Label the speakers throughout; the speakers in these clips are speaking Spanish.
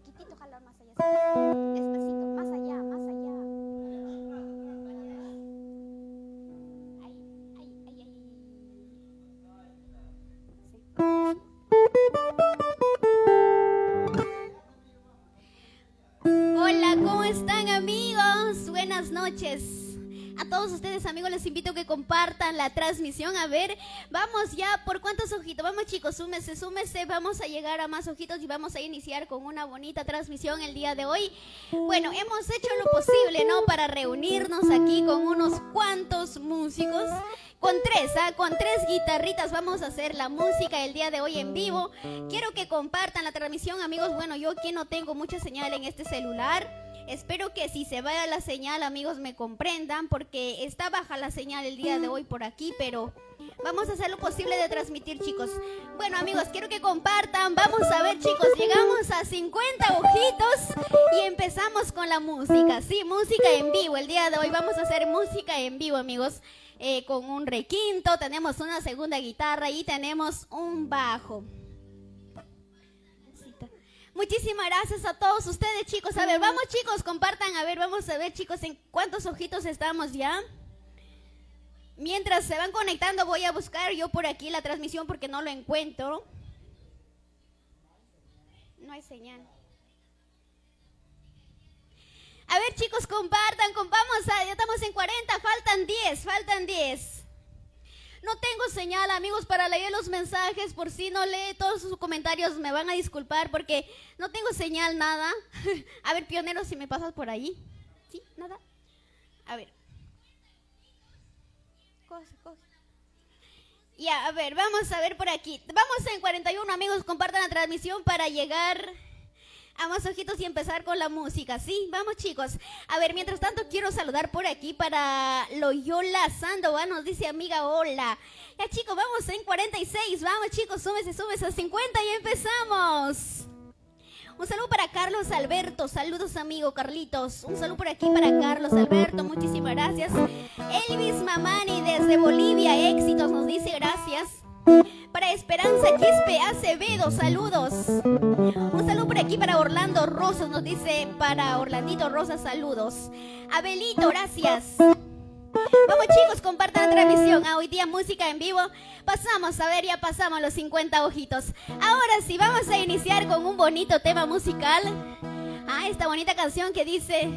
Speaker 1: poquitito jalar más allá. Despacito, más allá, más allá. Ahí, ahí, ahí, ahí. Sí. Hola, ¿cómo están, amigos? Buenas noches. A todos ustedes, amigos, les invito a que compartan la transmisión. A ver, vamos ya, ¿por cuántos ojitos? Vamos, chicos, súmese, súmese. Vamos a llegar a más ojitos y vamos a iniciar con una bonita transmisión el día de hoy. Bueno, hemos hecho lo posible, ¿no? Para reunirnos aquí con unos cuantos músicos. Con tres guitarritas vamos a hacer la música el día de hoy en vivo. Quiero que compartan la transmisión, amigos. Bueno, yo aquí no tengo mucha señal en este celular. Espero que si se vaya la señal, amigos, me comprendan, porque está baja la señal el día de hoy por aquí, pero vamos a hacer lo posible de transmitir, chicos. Bueno, amigos, quiero que compartan. Vamos a ver, chicos, llegamos a 50 ojitos y empezamos con la música. Sí, música en vivo. El día de hoy vamos a hacer música en vivo, amigos, con un requinto, tenemos una segunda guitarra y tenemos un bajo. Muchísimas gracias a todos ustedes, chicos. A ver, vamos, chicos, compartan. A ver, vamos a ver, chicos, en cuántos ojitos estamos ya. Mientras se van conectando, voy a buscar yo por aquí la transmisión porque no lo encuentro. No hay señal. A ver, chicos, compartan. Ya estamos en 40, faltan 10. No tengo señal, amigos, para leer los mensajes. Por si no lee todos sus comentarios, me van a disculpar porque no tengo señal, nada. A ver, pionero, si me pasas por ahí. ¿Sí? ¿Nada? A ver. Coge. Ya, a ver, vamos a ver por aquí. Vamos en 41, amigos, compartan la transmisión para llegar a más ojitos y empezar con la música, ¿sí? Vamos, chicos. A ver, mientras tanto quiero saludar por aquí para Loyola Sandoval, nos dice amiga, hola. Ya, chicos, vamos en 46, vamos, chicos, súmese a 50 y empezamos. Un saludo para Carlos Alberto, saludos, amigo Carlitos. Un saludo por aquí para Carlos Alberto, muchísimas gracias. Elvis Mamani desde Bolivia, éxitos, nos dice gracias. Para Esperanza Quispe Acevedo, saludos. Un saludo por aquí para Orlando Rosas, nos dice para Orlandito Rosas, saludos. Abelito, gracias. Vamos, chicos, compartan la transmisión. Hoy día música en vivo. Pasamos, a ver, ya pasamos los 50 ojitos. Ahora sí, vamos a iniciar con un bonito tema musical. Esta bonita canción que dice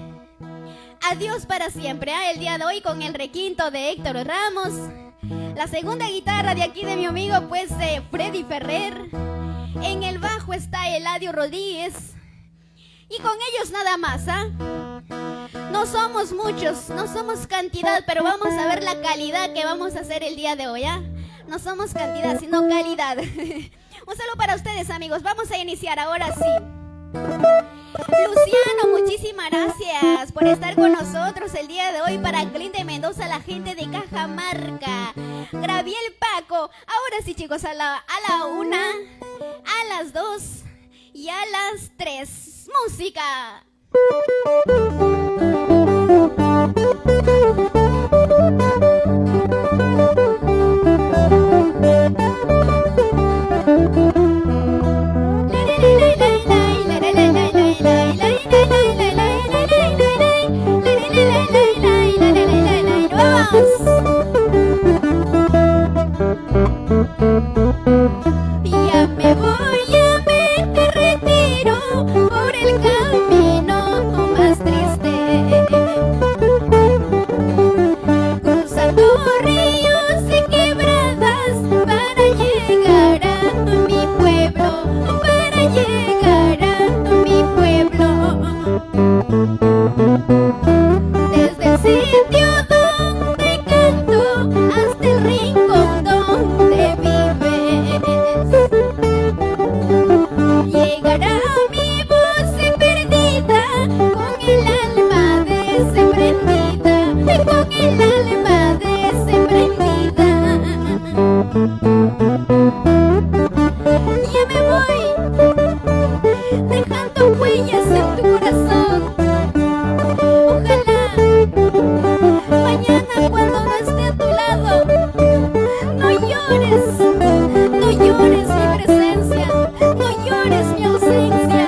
Speaker 1: Adiós para siempre. El día de hoy con el requinto de Héctor Ramos. La segunda guitarra de aquí de mi amigo, pues, Freddy Ferrer. En el bajo está Eladio Rodríguez. Y con ellos nada más, No somos muchos, no somos cantidad, pero vamos a ver la calidad que vamos a hacer el día de hoy, No somos cantidad, sino calidad. Un saludo para ustedes, amigos. Vamos a iniciar ahora sí. Luciano, muchísimas gracias por estar con nosotros el día de hoy. Para Clint de Mendoza, la gente de Cajamarca. Graviel Paco. Ahora sí, chicos, a la 1, a las 2 y a las 3. ¡Música! Ya me voy, me retiro por el camino más triste, cruzando ríos y quebradas para llegar a mi pueblo, para llegar a mi pueblo. Desde el sitio donde canto hasta el rincón donde vives, llegará mi voz perdida con el alma desprendida, con el alma desprendida. Ya me voy, dejando huellas en tu corazón. Ojalá mañana cuando no esté a tu lado, no llores, no llores mi presencia, no llores mi ausencia.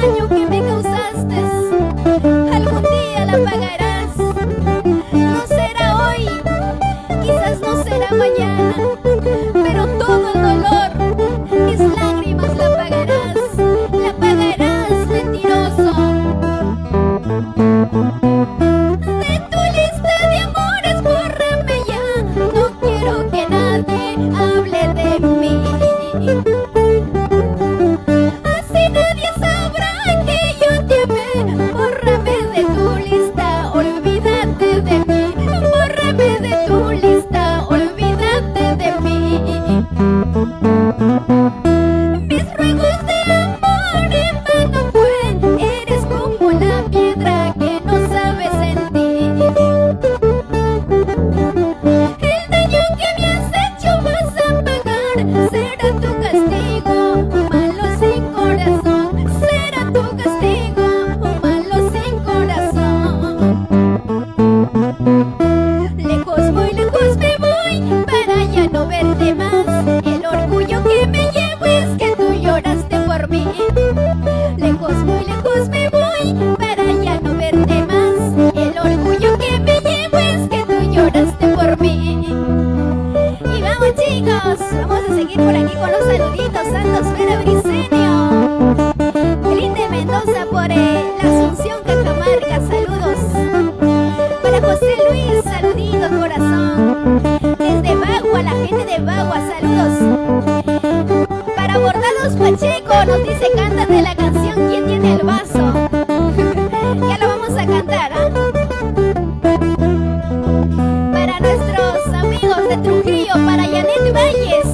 Speaker 1: daño que me causaste, algún día la pagarás. No será hoy, quizás no será mañana, pero todo el dolor, mis lágrimas la pagarás, mentiroso. De tu lista de amores bórrame ya, no quiero que nadie hable de mí. Así nadie sabrá que yo te amé. Bórrame de tu lista, olvídate de mí. Bórrame de tu lista, olvídate de mí. Mis ruegos de amor en vano fue, eres como la piedra que no sabe sentir. El daño que me has hecho vas a pagar, será tu castigo, malo sin corazón. Será tu castigo, malo sin corazón. Lejos me voy para ya no verte más. El orgullo que me llevo es que tú lloraste por mí. Lejos me voy para ya no verte más. El orgullo que me llevo es que tú lloraste por mí. Y vamos chicos, vamos a seguir por aquí con los saluditos. Santos Vera Briceño, Belín de Mendoza por la Asunción Cajamarca, saludos. Para José Luis, saluditos corazón. Desde Bagua, la gente de Bagua, saludos. Para Bordados Pacheco, nos dice cántate la canción ¿Quién tiene el vaso? Ya lo vamos a cantar, ¿ah? Para nuestros amigos de Trujillo, para Janet Valles,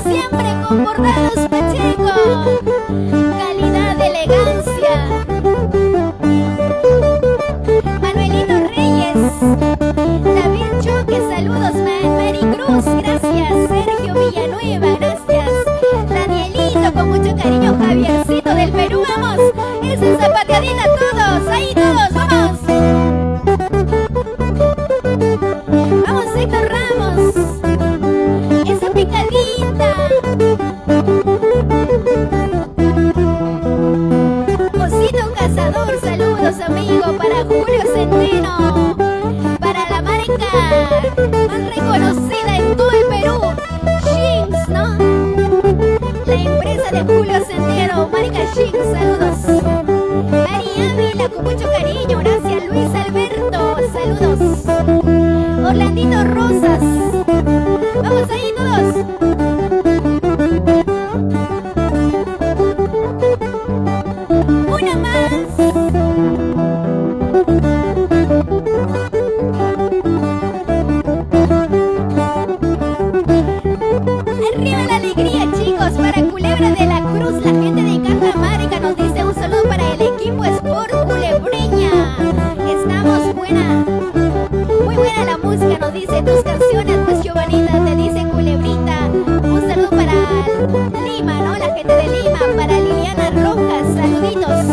Speaker 1: siempre con Bordados Pacheco, calidad, elegancia. Manuelito Reyes, David Choque, saludos. Maricruz, gracias. Sergio Villanueva, gracias. Danielito, con mucho cariño. Javiercito del Perú, vamos. Esa es zapateadita todos, ahí todos, vamos. Vamos, Héctor Ramos. Esa picadita. Osito Cazador, saludos amigo. Para Julio Centeno, para la marca más reconocida en todo el Perú, Shinx, ¿no? La empresa de Julio Centeno, marca Shinx, saludos. Ari Ávila, con mucho cariño, gracias. Luis Alberto, saludos. Orlandito Rosas, vamos ahí todos. Una más. Arriba la alegría chicos, para Culebra de la Cruz, la gente de Cajamarca nos dice un saludo para el equipo Sport Culebreña. Estamos buena, muy buena la música, nos dice tus canciones, pues Giovanita, te dice Culebrita. Un saludo para Lima, ¿no? La gente de Lima, para Liliana Rojas, saluditos.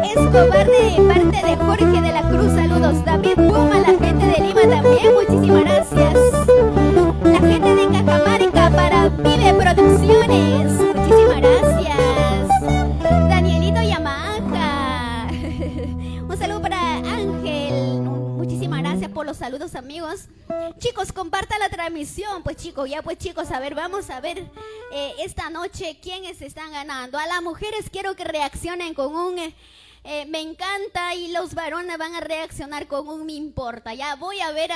Speaker 1: Escobar de parte de Jorge de la Cruz, saludos. David Puma, la gente de Lima también, muchísimas gracias. La gente de Cajamarca para Pide Producciones, muchísimas gracias. Danielito Yamaha, un saludo para Ángel, muchísimas gracias por los saludos amigos. Chicos, compartan la transmisión, pues chicos, a ver, vamos a ver esta noche quiénes están ganando. A las mujeres quiero que reaccionen con un me encanta, y los varones van a reaccionar con un me importa. Ya voy a ver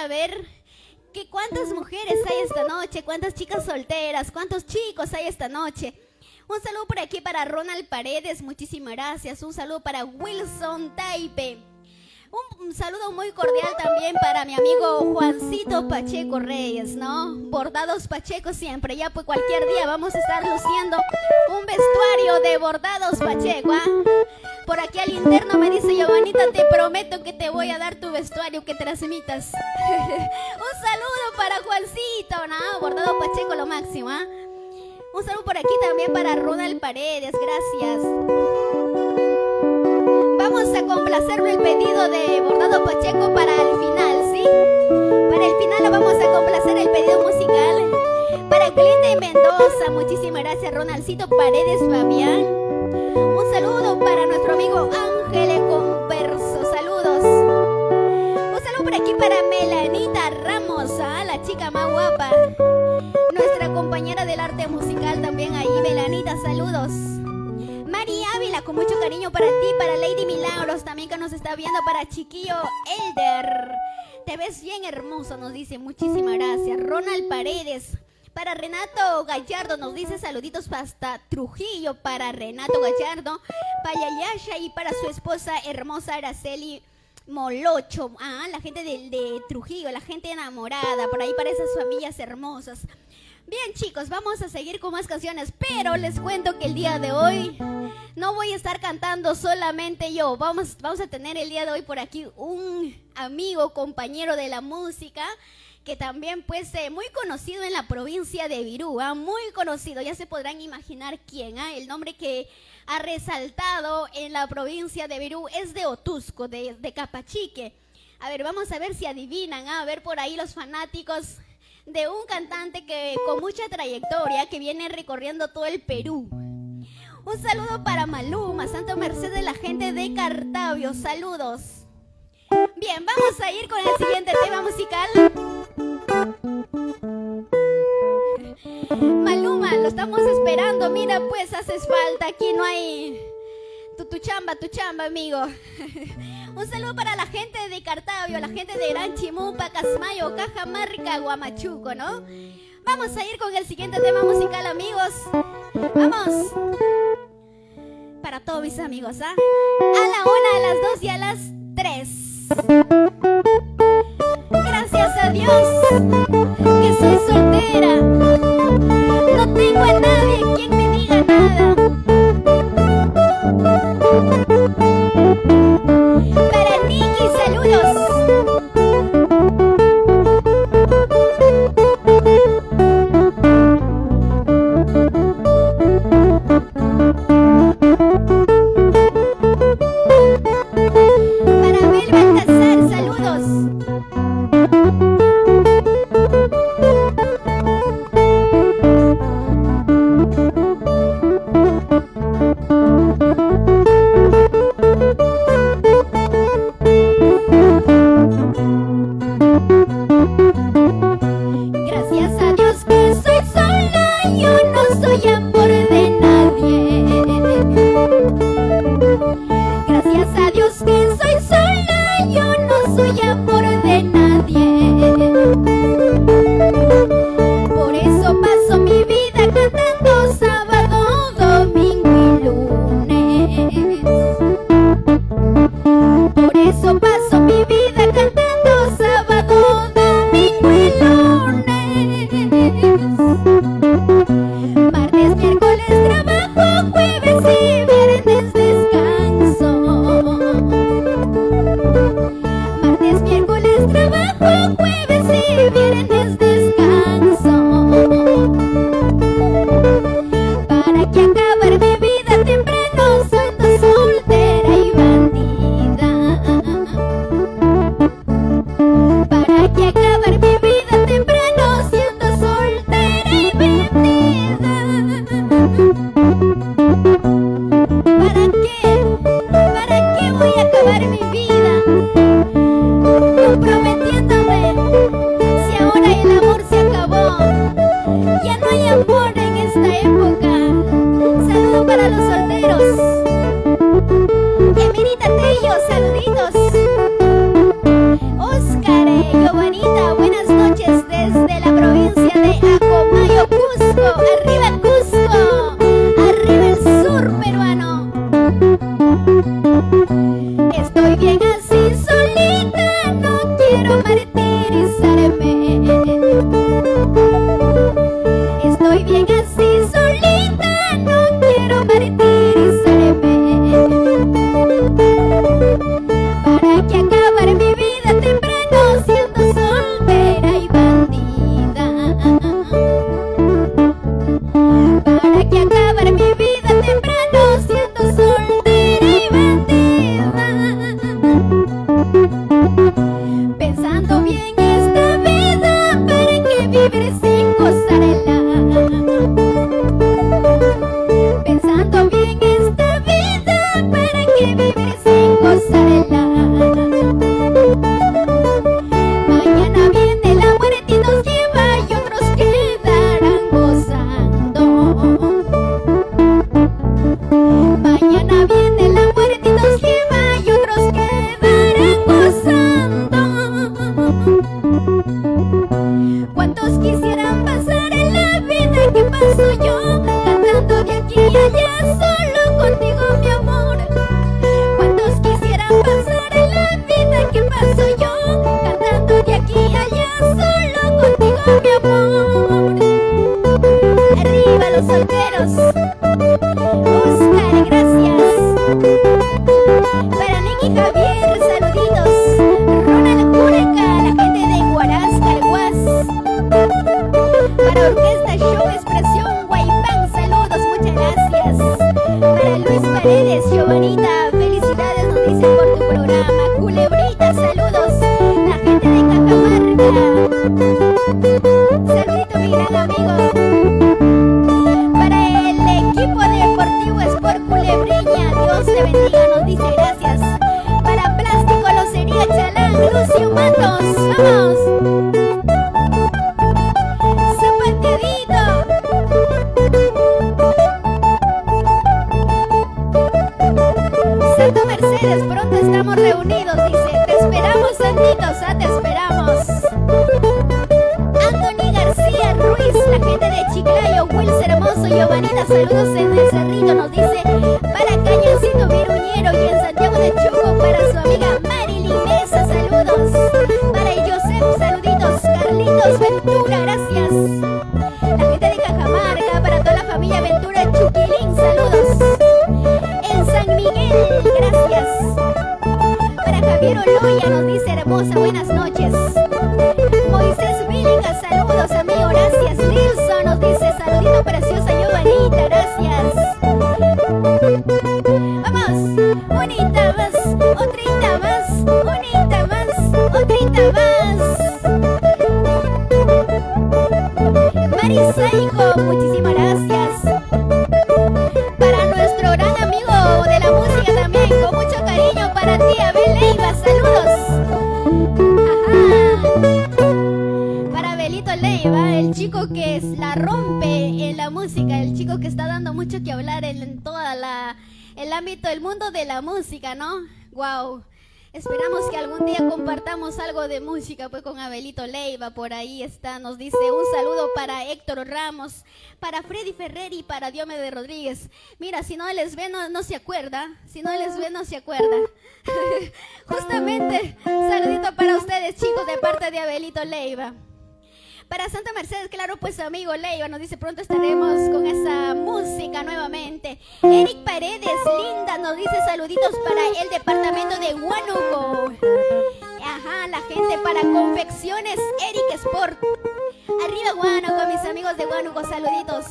Speaker 1: que cuántas mujeres hay esta noche, cuántas chicas solteras, cuántos chicos hay esta noche. Un saludo por aquí para Ronald Paredes, muchísimas gracias. Un saludo para Wilson Taipe. Un saludo muy cordial también para mi amigo Juancito Pacheco Reyes, ¿no? Bordados Pacheco siempre, ya pues cualquier día vamos a estar luciendo un vestuario de Bordados Pacheco, ¿ah? Por aquí al interno me dice Giovanita, te prometo que te voy a dar tu vestuario que transmitas. Un saludo para Juancito, ¿no? Bordado Pacheco lo máximo, ¿ah? Un saludo por aquí también para Ronald Paredes, gracias. Vamos a complacerlo el pedido de Bordado Pacheco para el final, ¿sí? Para el final lo vamos a complacer el pedido musical. Para Cliente Mendoza, muchísimas gracias. Ronaldcito Paredes Fabián. Un saludo para nuestro amigo Ángel Converso, saludos. Un saludo por aquí para Melanita Ramos, la chica más guapa. Nuestra compañera del arte musical también ahí, Melanita, saludos. Mari Ávila, con mucho cariño para ti, para Lady Milagros también que nos está viendo, para Chiquillo Elder. Te ves bien hermoso, nos dice, muchísimas gracias. Ronald Paredes. Para Renato Gallardo nos dice saluditos hasta Trujillo, para Renato Gallardo, para Yayasha y para su esposa hermosa Araceli Molocho. La gente de Trujillo, la gente enamorada, por ahí para esas familias hermosas. Bien chicos, vamos a seguir con más canciones, pero les cuento que el día de hoy no voy a estar cantando solamente yo. Vamos a tener el día de hoy por aquí un amigo, compañero de la música, que también pues muy conocido en la provincia de Virú, muy conocido, ya se podrán imaginar quién, el nombre que ha resaltado en la provincia de Virú es de Otusco, de Capachique. A ver, vamos a ver si adivinan, a ver por ahí los fanáticos de un cantante que con mucha trayectoria, que viene recorriendo todo el Perú. Un saludo para Maluma, Santa Merced, de la gente de Cartavio, saludos. Bien, vamos a ir con el siguiente tema musical. Maluma, lo estamos esperando. Mira, pues haces falta. Aquí no hay tu chamba, amigo. Un saludo para la gente de Cartavio, la gente de Gran Chimú, Pacasmayo, Cajamarca, Guamachuco, ¿no? Vamos a ir con el siguiente tema musical, amigos. Vamos. Para todos mis amigos, A la 1, a las 2 y a las 3. Gracias a Dios que soy soltera. No tengo a nadie quien me diga nada. Para Nicky, saludos. Para Abel Baltasar, saludos. estamos reunidos, dice. Te esperamos, Santitos, te esperamos. Anthony García Ruiz, la gente de Chiclayo, Wilson Hermoso, Giovanita, saludos en el Cerrito, nos dice. Para Cañoncito Viruñero y en Santiago de Chuco, para su amiga Marilyn Mesa, saludos. Para Joseph, saluditos. Carlitos Ventura, gracias. La gente de Cajamarca, para toda la familia Ventura Chuquilín, saludos. En San Miguel, gracias. Para Javier Oloya, nos dice hermosa, buenas noches. Moisés Vílica, saludos amigo, gracias. Nilson nos dice saludito preciosa, Giovanita, gracias. Vamos, bonita más, otrita más, bonita más, otrita más. Marisaijo, muchísimas gracias. Para nuestro gran amigo de la música también, con mucho cariño para ti, Abel Leiva, saludos. Ajá. Para Abelito Leiva, el chico que la rompe en la música, el chico que está dando mucho que hablar en toda el ámbito del mundo de la música, ¿no? Wow. Esperamos que algún día compartamos algo de música pues con Abelito Leiva, por ahí está, nos dice un saludo para Héctor Ramos, para Freddy Ferrer y para Diomedes Rodríguez. Mira, si no les ve no se acuerda, si no les ve no se acuerda. Justamente, saludito para ustedes chicos de parte de Abelito Leiva. Para Santa Mercedes, claro, pues amigo Leiva, nos dice pronto estaremos con esa música nuevamente. Eric Paredes, linda, nos dice saluditos para el departamento de Huánuco. Ajá, la gente para Confecciones Eric Sport. Arriba Huánuco, mis amigos de Huánuco, saluditos.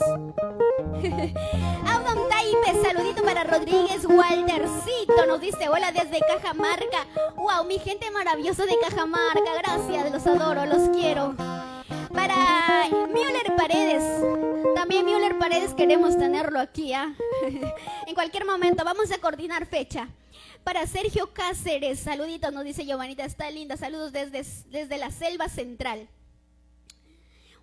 Speaker 1: Audon Taipe, saludito para Rodríguez Waltercito, nos dice hola desde Cajamarca. Wow, mi gente maravillosa de Cajamarca, gracias, los adoro, los quiero. Para Müller Paredes, también Müller Paredes queremos tenerlo aquí, en cualquier momento, vamos a coordinar fecha. Para Sergio Cáceres, saluditos, nos dice Giovanita, está linda, saludos desde la Selva Central.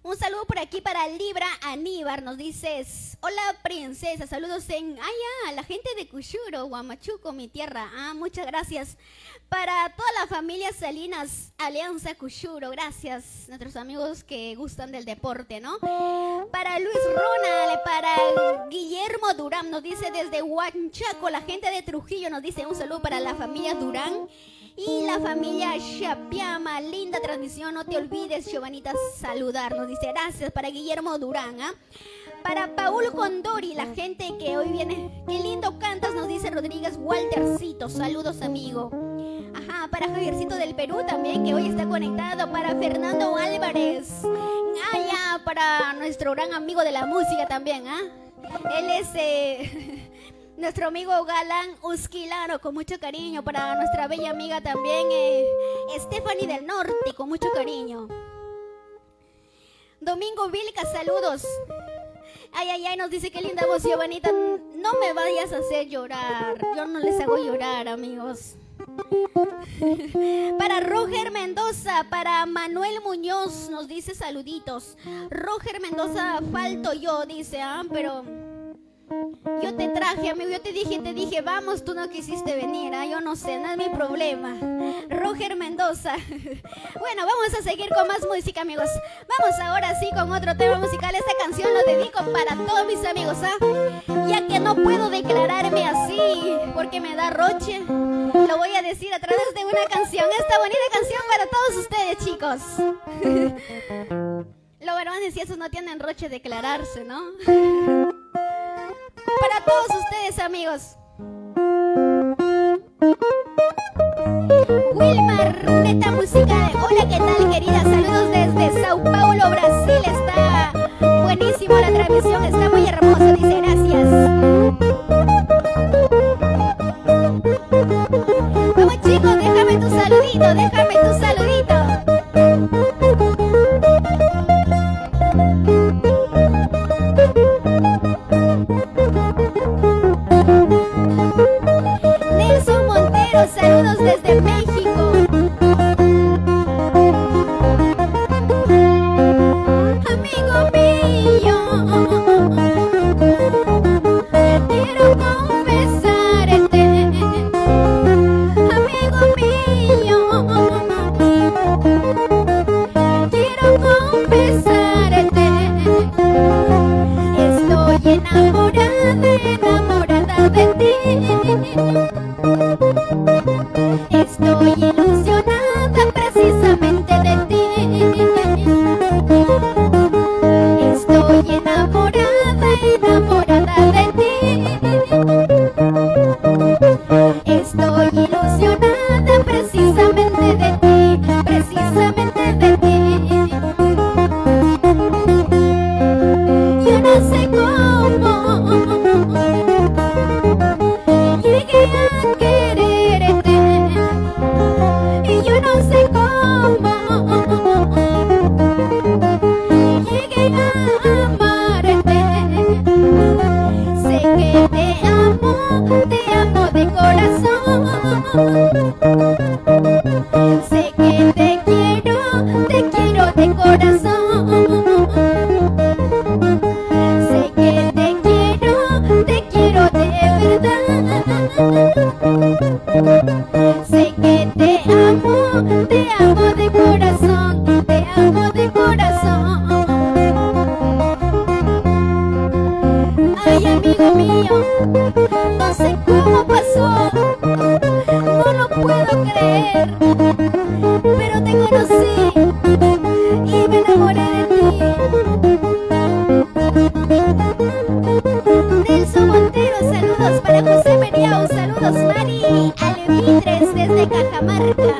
Speaker 1: Un saludo por aquí para Libra Aníbar, nos dices, hola princesa, saludos en, la gente de Cushuro, Huamachuco, mi tierra, muchas gracias. Para toda la familia Salinas, Alianza Cushuro, gracias, nuestros amigos que gustan del deporte, ¿no? Para Luis Ronald, para Guillermo Durán, nos dice desde Huanchaco, la gente de Trujillo, nos dice un saludo para la familia Durán. Y la familia Chapiama, linda transmisión, no te olvides, Giovanita, saludarnos. Dice, gracias para Guillermo Durán, Para Paul Condori, la gente que hoy viene, qué lindo cantas, nos dice Rodríguez Waltercito, saludos amigo. Ajá, para Javiercito del Perú también, que hoy está conectado. Para Fernando Álvarez, para nuestro gran amigo de la música también, Él es... nuestro amigo Galán Usquilano, con mucho cariño. Para nuestra bella amiga también, Stephanie del Norte, con mucho cariño. Domingo Vilca, saludos. Nos dice qué linda voz, Giovanita. No me vayas a hacer llorar. Yo no les hago llorar, amigos. Para Roger Mendoza, para Manuel Muñoz, nos dice saluditos. Roger Mendoza, falto yo, dice, pero... yo te traje, amigo, yo te dije, vamos, tú no quisiste venir, yo no sé, no es mi problema. Roger Mendoza. Bueno, vamos a seguir con más música, amigos. Vamos ahora sí con otro tema musical. Esta canción lo dedico para todos mis amigos, ya que no puedo declararme así porque me da roche. Lo voy a decir a través de una canción, esta bonita canción para todos ustedes, chicos. Lo varones y esos no tienen roche declararse, ¿no? Para todos ustedes, amigos. Wilmar, neta musical. Hola, ¿qué tal, querida? Saludos desde Sao Paulo, Brasil. Está buenísimo la transmisión, está muy hermosa. Dice gracias. Vamos, chicos, déjame tu saludito, déjame tu saludito. Saludos desde México. ti. Estoy ilusionada precisamente de ti. Estoy enamorada, enamorada de ti. Estoy ilusionada precisamente de ti, precisamente de ti. Yo no sé cómo llegué a quererte, y yo no sé cómo llegué a amarte. Sé que te amo de corazón. Sé que te quiero de corazón. Sé que te quiero de verdad. Sé que te amo de corazón, te amo de corazón. Ay, amigo mío, no sé cómo pasó, no lo puedo creer, pero te conocí y me enamoré de ti. Nelson Montero, saludos para José Meriao, saludos Mari Alevitres desde Cajamarca.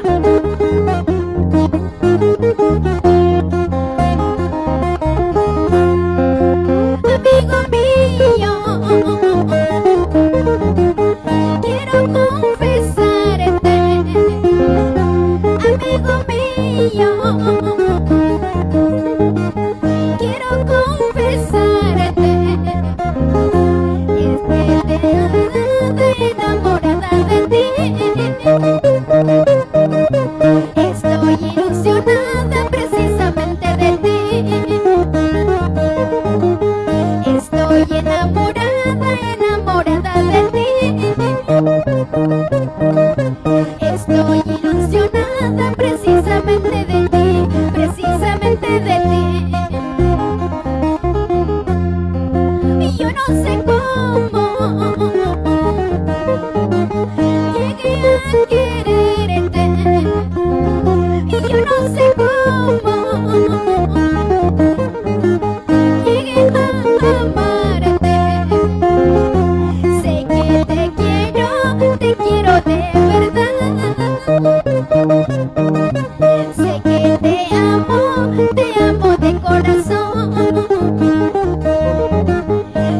Speaker 1: Amigo mío, quiero confesarte. Amigo mío, quiero confesarte. Es que te enamorada de ti. Estoy ilusionada precisamente de ti. Estoy enamorada, enamorada de ti. Estoy ilusionada precisamente de ti, precisamente de ti. Y yo no sé cómo llegué a quererte. Y yo no sé cómo llegué a amarte. Sé que te quiero de verdad. Sé que te amo de corazón.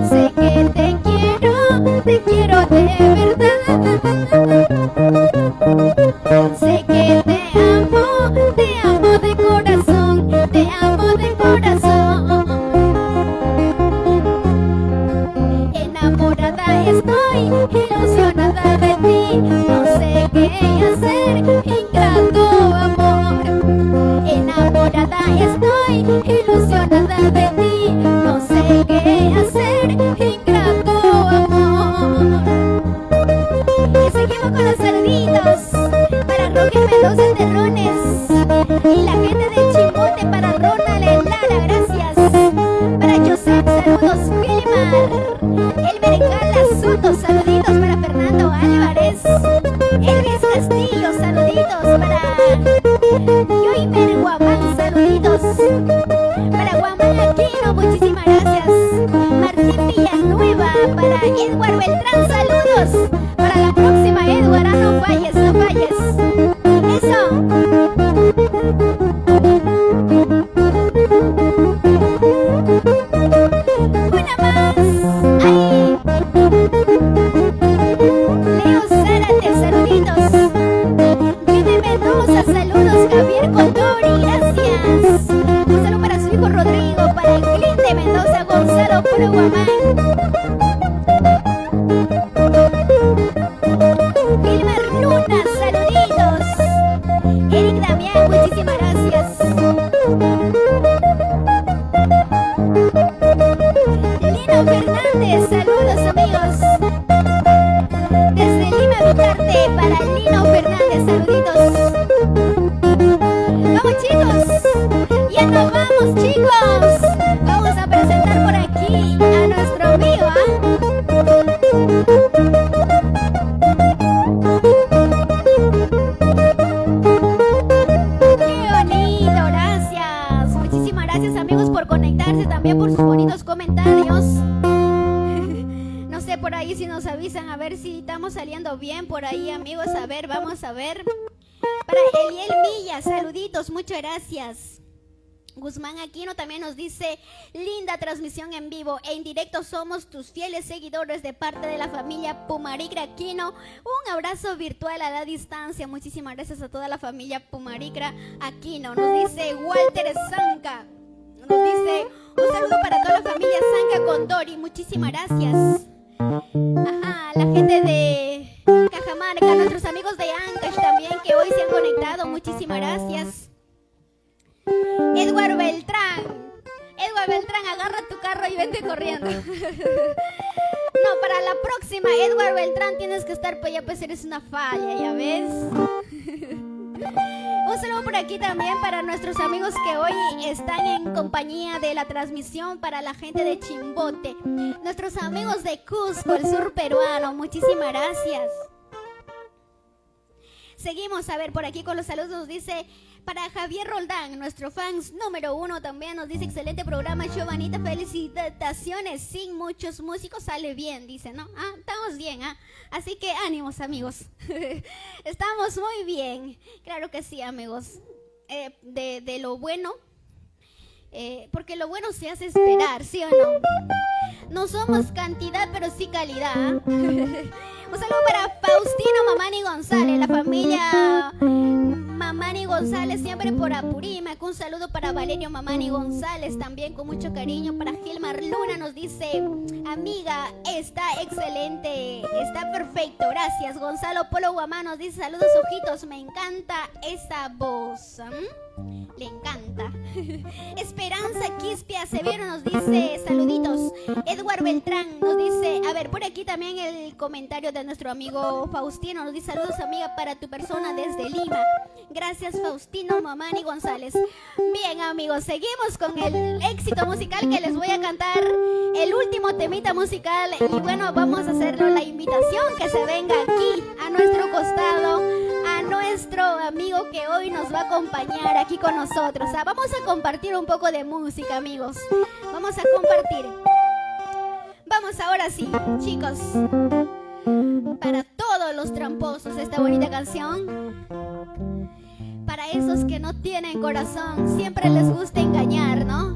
Speaker 1: Sé que te quiero de verdad. Sé que te amo de corazón, te amo de corazón. Enamorada estoy, ilusionada de ti. No sé qué hacer, ingrato amor. Enamorada estoy, ilusionada de ti. No sé qué hacer, ingrato amor. Y seguimos con los saluditos para Roque Mendoza Terrones y la gente de Chimbote, para Ronald Lara, gracias. Para Joseph, saludos. Wilmar, Elmer Gala Soto, saluditos para Fernando Álvarez. Elvis Castillo, saluditos para Yoimer Guamán, saluditos. Para Guamán Aquino, muchísimas gracias. Martín Villanueva, para Edward Beltrán, saludos. Para la próxima, Edward, no falles, no falles. Eso. Una más. Ahí. Leo Zárate, saluditos. Vive Mendoza, saludos. Javier Condori, gracias. Un saludo para su hijo Rodrigo, para el Clint de Mendoza, Gonzalo Puro Guamán. Gilmar Luna, saluditos. Eric Damián, muchísimas gracias. Lino Fernández, saludos amigos. Desde Lima Vitarte, para Lino Fernández, saluditos. Vamos chicos, ya nos vamos chicos. Vamos a presentar por aquí a nuestro nos avisan a ver si estamos saliendo bien por ahí, amigos. A ver, vamos a ver. Para Eliel Villa, saluditos, muchas gracias. Guzmán Aquino también nos dice: linda transmisión en vivo e en directo, somos tus fieles seguidores de parte de la familia Pumaricra Aquino. Un abrazo virtual a la distancia. Muchísimas gracias a toda la familia Pumaricra Aquino. Nos dice Walter Zanca. Nos dice un saludo para toda la familia Zanca Condori. Muchísimas gracias. Ajá, la gente de Cajamarca, nuestros amigos de Ancash también que hoy se han conectado. Muchísimas gracias. Edward Beltrán, agarra tu carro y vente corriendo. No, para la próxima, Edward Beltrán, tienes que estar, pues ya pues eres una falla, ya ves. Un saludo por aquí también para nuestros amigos que hoy están en compañía de la transmisión, para la gente de Chimbote, nuestros amigos de Cusco, el sur peruano. Muchísimas gracias. Seguimos, a ver, por aquí con los saludos nos dice para Javier Roldán, nuestro fans número 1 también, nos dice: excelente programa, Giovanita, felicitaciones, sin muchos músicos sale bien, dice, ¿no? Ah, estamos bien, ¿ah? Así que ánimos, amigos. Estamos muy bien, claro que sí, amigos. De lo bueno, porque lo bueno se hace esperar, ¿sí o no? No somos cantidad, pero sí calidad. Un saludo para Faustino Mamani González, la familia Mamani González, siempre por Apurímac. Un saludo para Valerio Mamani González, también con mucho cariño. Para Gilmar Luna nos dice: amiga, está excelente, está perfecto, gracias. Gonzalo Polo Guamán nos dice: saludos, ojitos, me encanta esa voz. Le encanta. Esperanza Quispia Severo nos dice: saluditos. Edward Beltrán nos dice, a ver, por aquí también el comentario de nuestro amigo Faustino nos dice: saludos, amiga, para tu persona desde Lima. Gracias, Faustino Mamani González. Bien, amigos, seguimos con el éxito musical que les voy a cantar, el último temita musical. Y bueno, vamos a hacernos la invitación que se venga aquí a nuestro costado, a nuestro amigo que hoy nos va a acompañar aquí con nosotros. O sea, vamos a compartir un poco de música, amigos. Vamos a compartir. Vamos ahora sí, chicos. Para todos los tramposos, esta bonita canción. Para esos que no tienen corazón, siempre les gusta engañar, ¿no?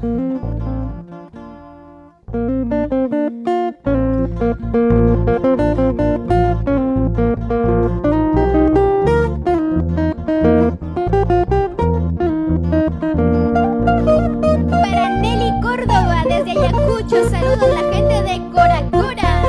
Speaker 1: Para Nelly Córdoba, desde Ayacucho, saludos la gente de Coracora.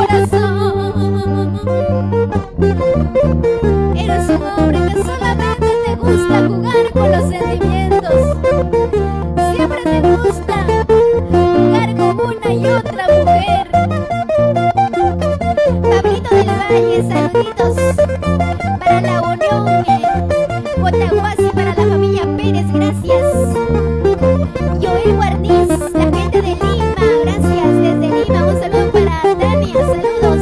Speaker 1: corazón. Eres un hombre que solamente te gusta jugar con los sentimientos. Siempre te gusta jugar con una y otra mujer. Pablito del Valle, saluditos para la unión Cotahuasi, para la familia Pérez, gracias. Joel Guarniz, la gente de Lima, gracias, desde Lima. Un saludo para Tania, saludos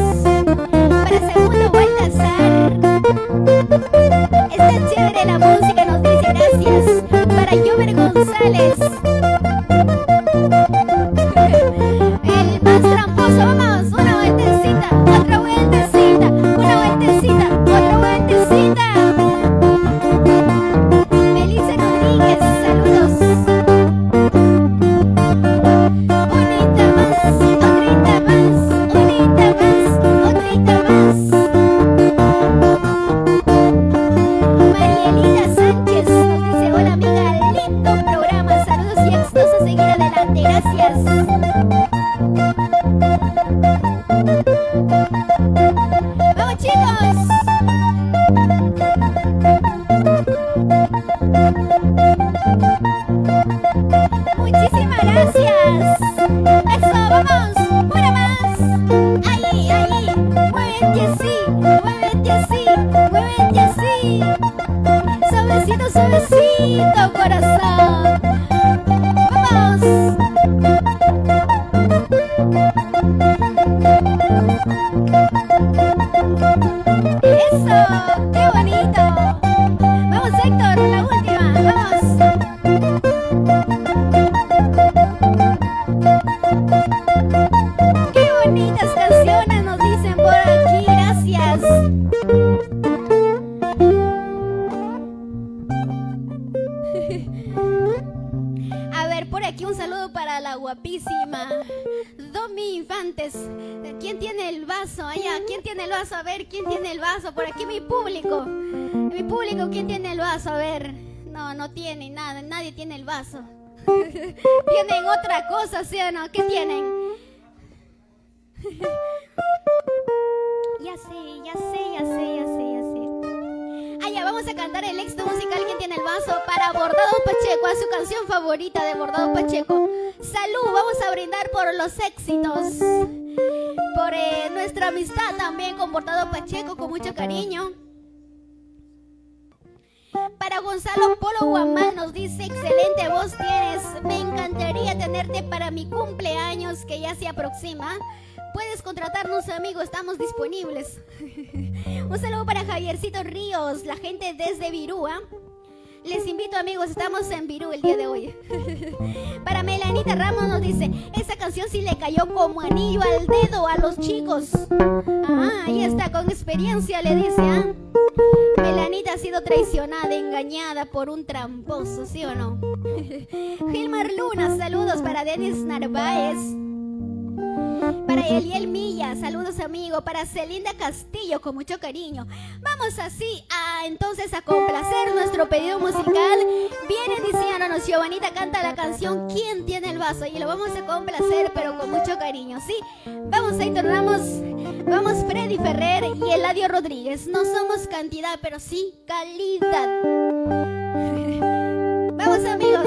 Speaker 1: para Segundo Baltasar. Está chévere la música, nos dice, gracias. Para Jover González, el más tramposo, vamos, una vueltecita, otra vueltecita, una vueltecita, otra vueltecita. Melissa Rodríguez, saludos. Unita más, otrita más, unita más, otrita más. Marielita Sánchez nos dice, hola amiga, lindo programa, saludos y éxitos a seguir adelante, gracias. ¡Vamos, chicos! Muchísimas gracias. Eso, vamos, una más. Ahí, ahí. Muévete así, muévete así, muévete así. Suavecito, suavecito, corazón. Vamos. Eso, qué bonito. Vamos, Héctor, la última, vamos. Qué bonitas canciones nos dicen por aquí, gracias. A ver, por aquí un saludo para la guapísima Domi Infantes. ¿Quién tiene el vaso? Allá, ¿quién tiene el vaso? A ver, ¿quién tiene el vaso? Por aquí mi público. Mi público, ¿quién tiene el vaso? A ver. No, no tiene nada, nadie tiene el vaso. Tienen otra cosa, ¿sí o no? ¿Qué tienen? Ya sé, ya sé, ya sé, ya sé, ya sé. Ah, ya, vamos a cantar el éxito musical. ¿Quién tiene el vaso? Para Bordado Pacheco, a su canción favorita de Bordado Pacheco. Salud, vamos a brindar por los éxitos, por nuestra amistad también con Bordado Pacheco, con mucho cariño. Para Gonzalo Polo Guamán nos dice, excelente voz tienes, me encantaría tenerte para mi cumpleaños que ya se aproxima. Puedes contratarnos, amigo, estamos disponibles. Un saludo para Javiercito Ríos, la gente desde Virúa. Les invito, amigos, estamos en Virú el día de hoy. Para Melanita Ramos nos dice, esa canción sí le cayó como anillo al dedo a los chicos. Ah, ahí está, con experiencia le dice, ¿ah? Melanita ha sido traicionada, engañada por un tramposo, ¿sí o no? Gilmar Luna, saludos para Denis Narváez. Para Eliel Milla, saludos amigo. Para Celinda Castillo, con mucho cariño. Vamos así entonces a complacer nuestro pedido musical. Viene diciéndonos, Giovanita canta la canción ¿Quién tiene el vaso? Y lo vamos a complacer, pero con mucho cariño, ¿sí? Vamos, ahí tornamos. Vamos, Freddy Ferrer y Eladio Rodríguez. No somos cantidad, pero sí calidad. Vamos, amigos.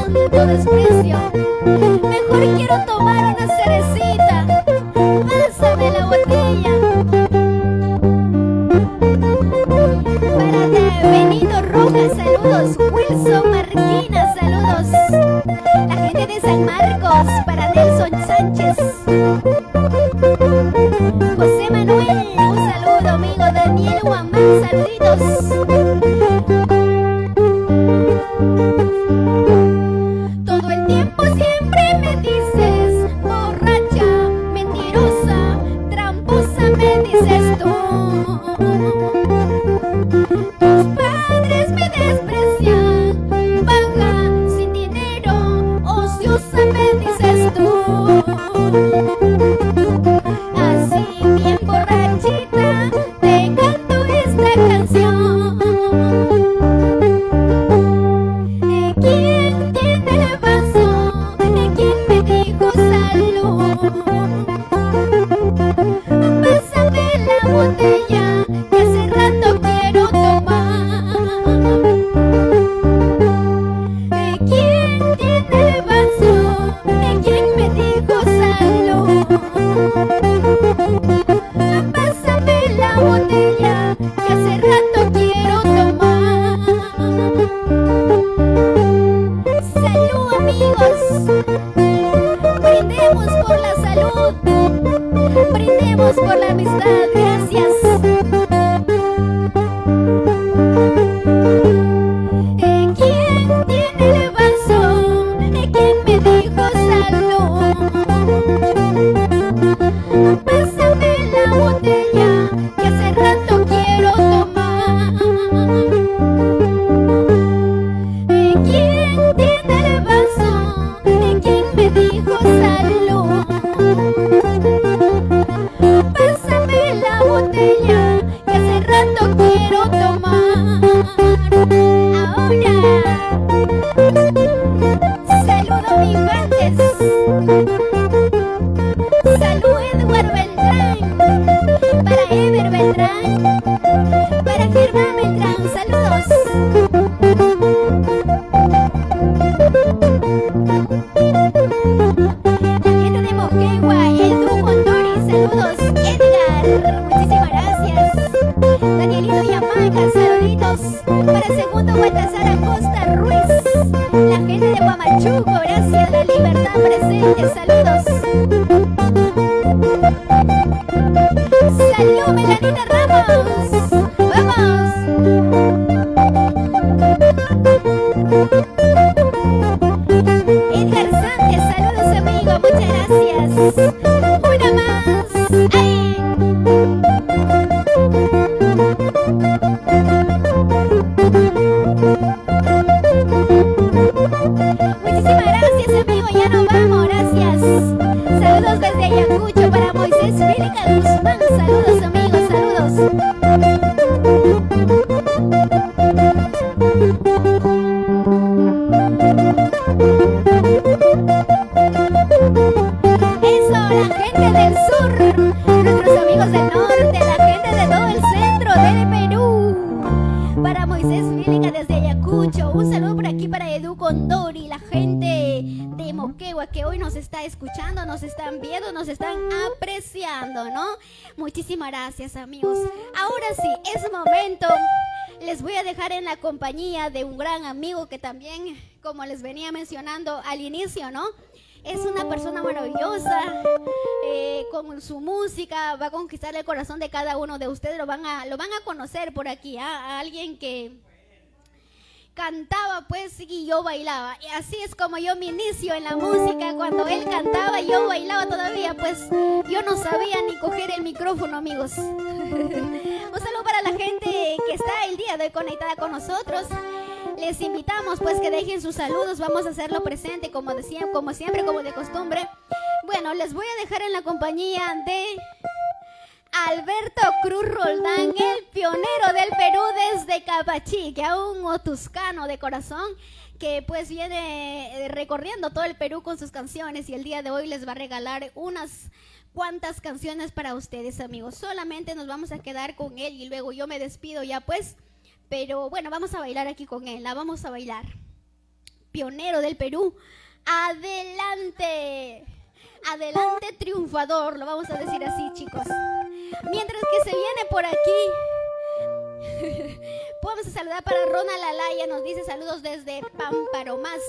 Speaker 1: tanto desprecio. Mejor quiero tomar una cerecita. Pásame la botella. Para Benito Rojas, saludos. Wilson Marquina, saludos. La gente de San Marcos, para Nelson Sánchez. José Manuel, un saludo, amigo. Daniel Guamán, saluditos. Todo el tiempo siempre me dices borracha, mentirosa, tramposa, me dices tú. Tus padres me desprecian, vaga, sin dinero, ociosa, me dices tú. Así bien borrachita te canto esta canción. ¿Quién tiene el vaso? ¿Quién me dijo salud? Pásame la botella que hace rato quiero tomar. ¿Quién tiene el vaso? ¿Quién me dijo salud? Pásame la botella que hace rato quiero tomar. Salud, amigos. Brindemos por la salud. Brindemos por la amistad. Gracias. ¿Quién tiene el vaso? ¿Quién me dijo salud? Pásame la botella que hace rato quiero tomar. ¿Quién tiene el vaso? ¿Quién me dijo salud? Pásame la botella que hace rato quiero tomar. Ahora, saludo mis grandes. Salud Edward Beltrán, para Ever Beltrán, para Germán Beltrán, saludos. La gente de Moquegua, Edu Mondori, saludos. Edgar, muchísimas gracias. Danielito Yamaca, saluditos. Para segundo Baltasar Acosta Ruiz. La gente de Huamachuco, gracias. La Libertad presente, saludos. Salud, Melanita Ramos. Vamos. Edgar Sánchez, saludos, amigo. Muchas gracias. Una más. ¡Ay! Muchísimas gracias, amigo. Ya nos vamos, gracias. Saludos desde Ayacucho para Moisés Félix Guzmán. Saludos, amigos, saludos. Eso, la gente del sur, nuestros amigos del norte, la gente de todo el centro del Perú. Para Moisés Félix desde Ayacucho, un saludo por aquí para Edu Condori, la gente de Moquegua que hoy nos está escuchando, nos están viendo, nos están apreciando, ¿no? Muchísimas gracias, amigos. Ahora sí, es momento. Les voy a dejar en la compañía de un gran amigo que también, como les venía mencionando al inicio, ¿no? Es una persona maravillosa, con su música va a conquistar el corazón de cada uno de ustedes, lo van a conocer por aquí, a alguien que cantaba pues y yo bailaba. Y así es como yo me inicio en la música. Cuando él cantaba y yo bailaba todavía, pues yo no sabía ni coger el micrófono, amigos. Un saludo para la gente que está el día de hoy conectada con nosotros. Les invitamos pues que dejen sus saludos, vamos a hacerlo presente como siempre, como de costumbre. Bueno, les voy a dejar en la compañía de Alberto Cruz Roldán, el pionero del Perú desde Capachique, a un otuscano de corazón que pues viene recorriendo todo el Perú con sus canciones y el día de hoy les va a regalar unas cuantas canciones para ustedes, amigos. Solamente nos vamos a quedar con él y luego yo me despido ya pues, pero bueno, vamos a bailar aquí con él, la vamos a bailar. pionero del Perú. Adelante. Adelante triunfador, lo vamos a decir así, chicos. Mientras que se viene por aquí, podemos saludar para Ronald Alaya, nos dice saludos desde Pamparomás.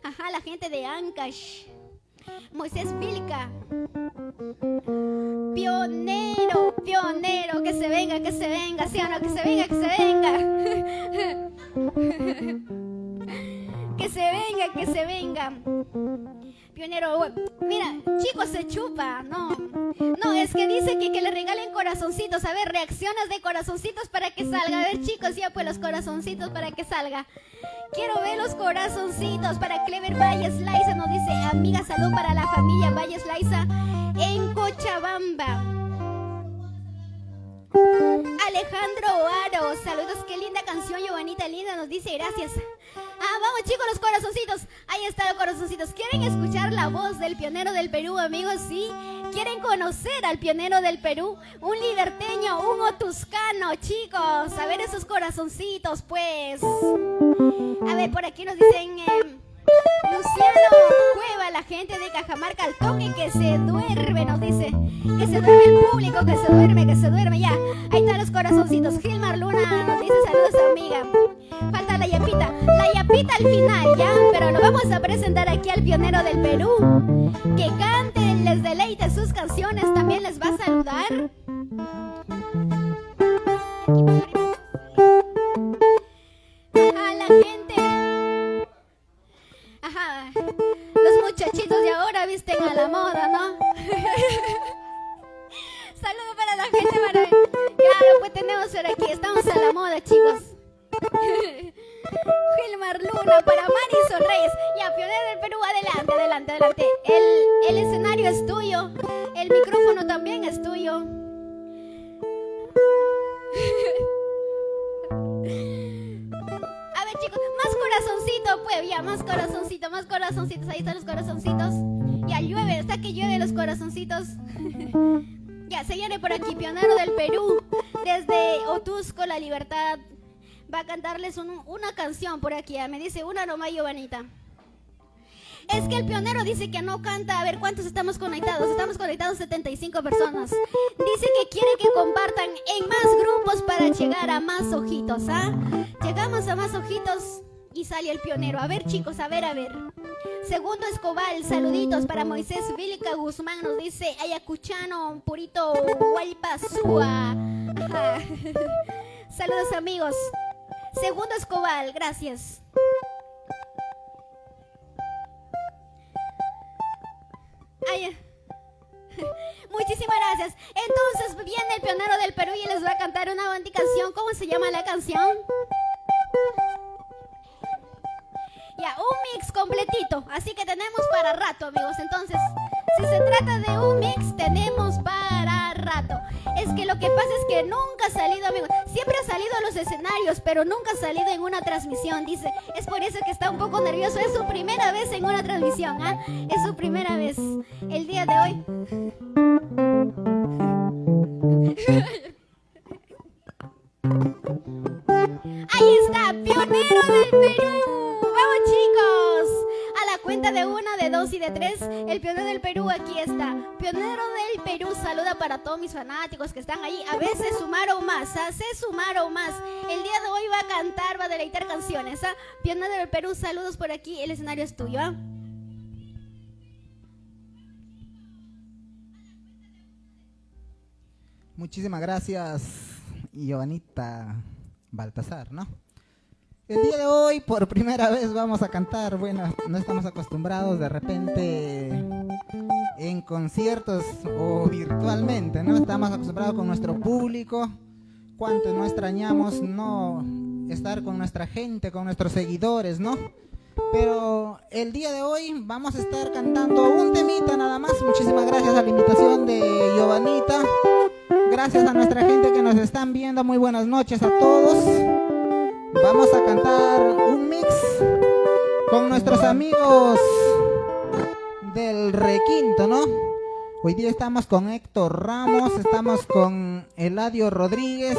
Speaker 1: Ajá, la gente de Ancash. Moisés Vilca. Pionero, pionero, que se venga, ¿sí o no? Que se venga, que se venga. Que se venga, que se venga. Pionero, mira, chicos, se chupa, no, es que dice que le regalen corazoncitos, a ver, reacciones de corazoncitos para que salga, a ver, chicos, ya pues los corazoncitos para que salga, quiero ver los corazoncitos para Clever Valles Laiza, nos dice, amiga, salud para la familia Valles Laiza en Cochabamba. Alejandro Aro, saludos, qué linda canción, Giovanita linda, nos dice, gracias. Vamos chicos, los corazoncitos, ahí están los corazoncitos. ¿Quieren escuchar la voz del pionero del Perú, amigos? Sí. ¿Quieren conocer al pionero del Perú? Un liberteño, un otuscano, chicos. A ver esos corazoncitos, pues. A ver, por aquí nos dicen... Luciano Cueva, la gente de Cajamarca al toque, que se duerme, nos dice. Que se duerme el público, que se duerme, ya. Ahí están los corazoncitos. Gilmar Luna nos dice saludos, amiga. Falta la yapita al final, ya. Pero lo vamos a presentar aquí al pionero del Perú. Que cante, les deleite sus canciones, también les va a saludar. A la gente. Ajá, los muchachitos de ahora visten a la moda, ¿no? Saludos para la gente maravillosa. Claro, pues tenemos por aquí, estamos a la moda, chicos. Gilmar Luna para Marisol Reyes. Ya, pionero del Perú, adelante. El escenario es tuyo, el micrófono también es tuyo. Chicos, más corazoncito, pues ya, más corazoncitos, ahí están los corazoncitos. Ya llueve, hasta que llueve los corazoncitos. Ya, se viene por aquí, pionero del Perú, desde Otusco, La Libertad. Va a cantarles una canción por aquí, me dice una nomás, Giovanita. Es que el pionero dice que no canta. A ver, ¿cuántos estamos conectados? Estamos conectados 75 personas. Dice que quiere que compartan en más grupos para llegar a más ojitos, ¿ah? Llegamos a más ojitos y sale el pionero. A ver, chicos, a ver. Segundo Escobal, saluditos para Moisés Vilca Guzmán. Nos dice Ayacuchano, Purito Huaypazúa. Saludos, amigos. Segundo Escobal, gracias. Muchísimas gracias. Entonces viene el pionero del Perú y les va a cantar una bonita canción. ¿Cómo se llama la canción? Ya, un mix completito. Así que tenemos para rato, amigos. Entonces, si se trata de un mix, tenemos para rato. Es que lo que pasa es que nunca ha salido, amigos. Siempre ha salido a los escenarios, pero nunca ha salido en una transmisión, dice. Es por eso que está un poco nervioso. Es su primera vez en una transmisión, ¿ah? Es su primera vez. El día de hoy. Ahí está, pionero del Perú. ¡Vamos, chicos! A la cuenta de 1, de 2 y de 3, el pionero del Perú aquí está. Pionero del Perú saluda para todos mis fanáticos que están ahí. A veces sumaron más, se sumaron más. El día de hoy va a cantar, va a deleitar canciones, ¿ah? Pionero del Perú, saludos por aquí, el escenario es tuyo, ¿ah?
Speaker 2: Muchísimas gracias, Giovanita Baltasar, ¿no? El día de hoy, por primera vez, vamos a cantar. Bueno, no estamos acostumbrados de repente en conciertos o virtualmente, ¿no? Estamos acostumbrados con nuestro público. Cuánto no extrañamos no estar con nuestra gente, con nuestros seguidores, ¿no? Pero el día de hoy vamos a estar cantando un temita nada más. Muchísimas gracias a la invitación de Giovanita. Gracias a nuestra gente que nos están viendo. Muy buenas noches a todos. Vamos a cantar un mix con nuestros amigos del Requinto, ¿no? Hoy día estamos con Héctor Ramos, estamos con Eladio Rodríguez,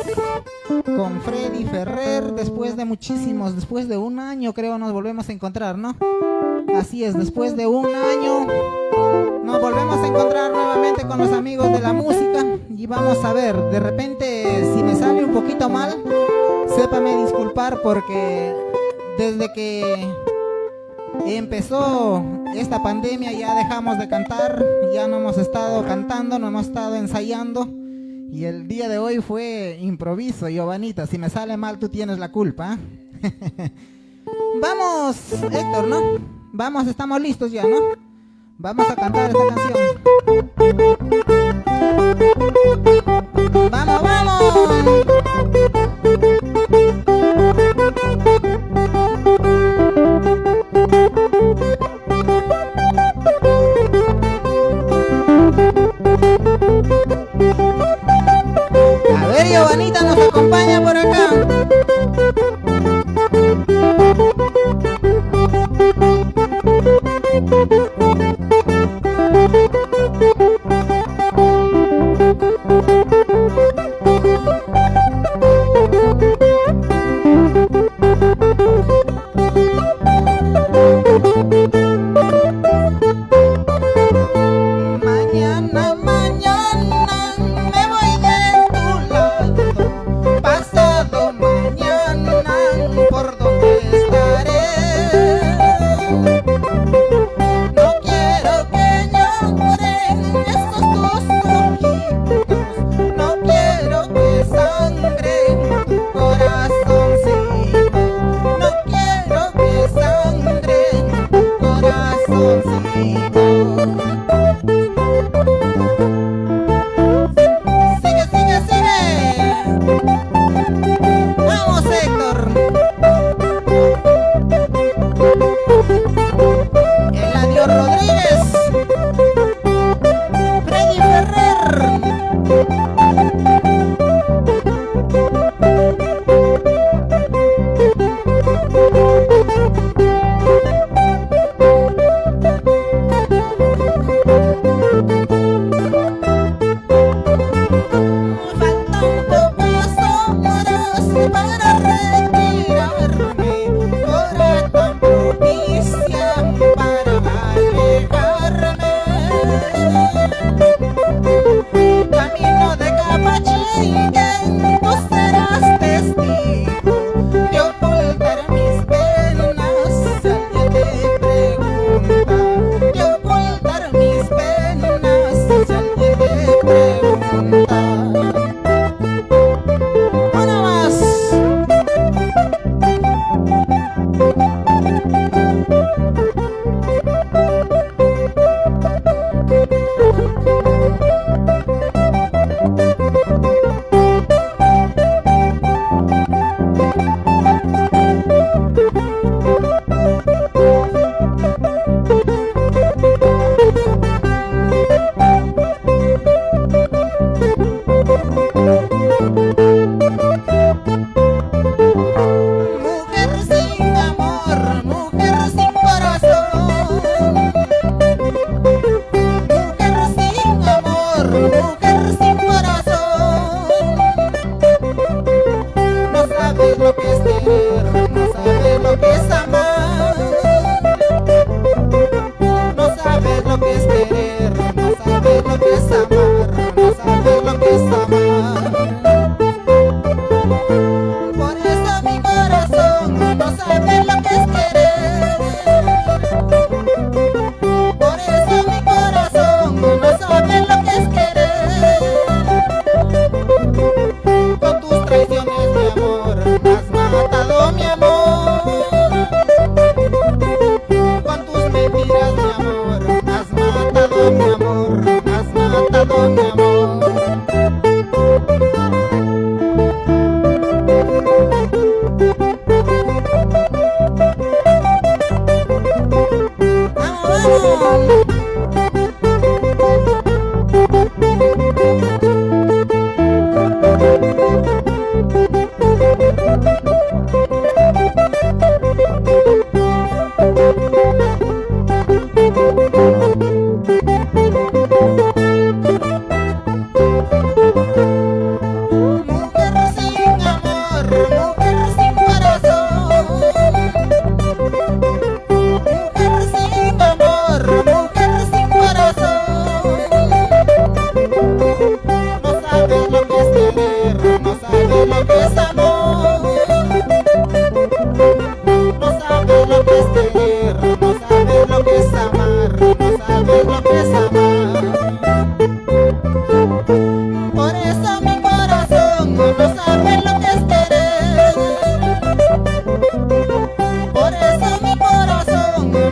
Speaker 2: con Freddy Ferrer. Después de un año creo nos volvemos a encontrar, ¿no? Así es, después de un año nos volvemos a encontrar nuevamente con los amigos de la música. Y vamos a ver, de repente si me sale un poquito mal, sépame disculpar porque desde que empezó esta pandemia ya dejamos de cantar, ya no hemos estado cantando, no hemos estado ensayando y el día de hoy fue improviso. Giovanita, si me sale mal tú tienes la culpa, ¿eh? Vamos, Héctor, ¿no? Vamos, estamos listos ya, ¿no? Vamos a cantar esta canción. ¡Vamos, vamos! A ver, Giovanita nos acompaña por acá.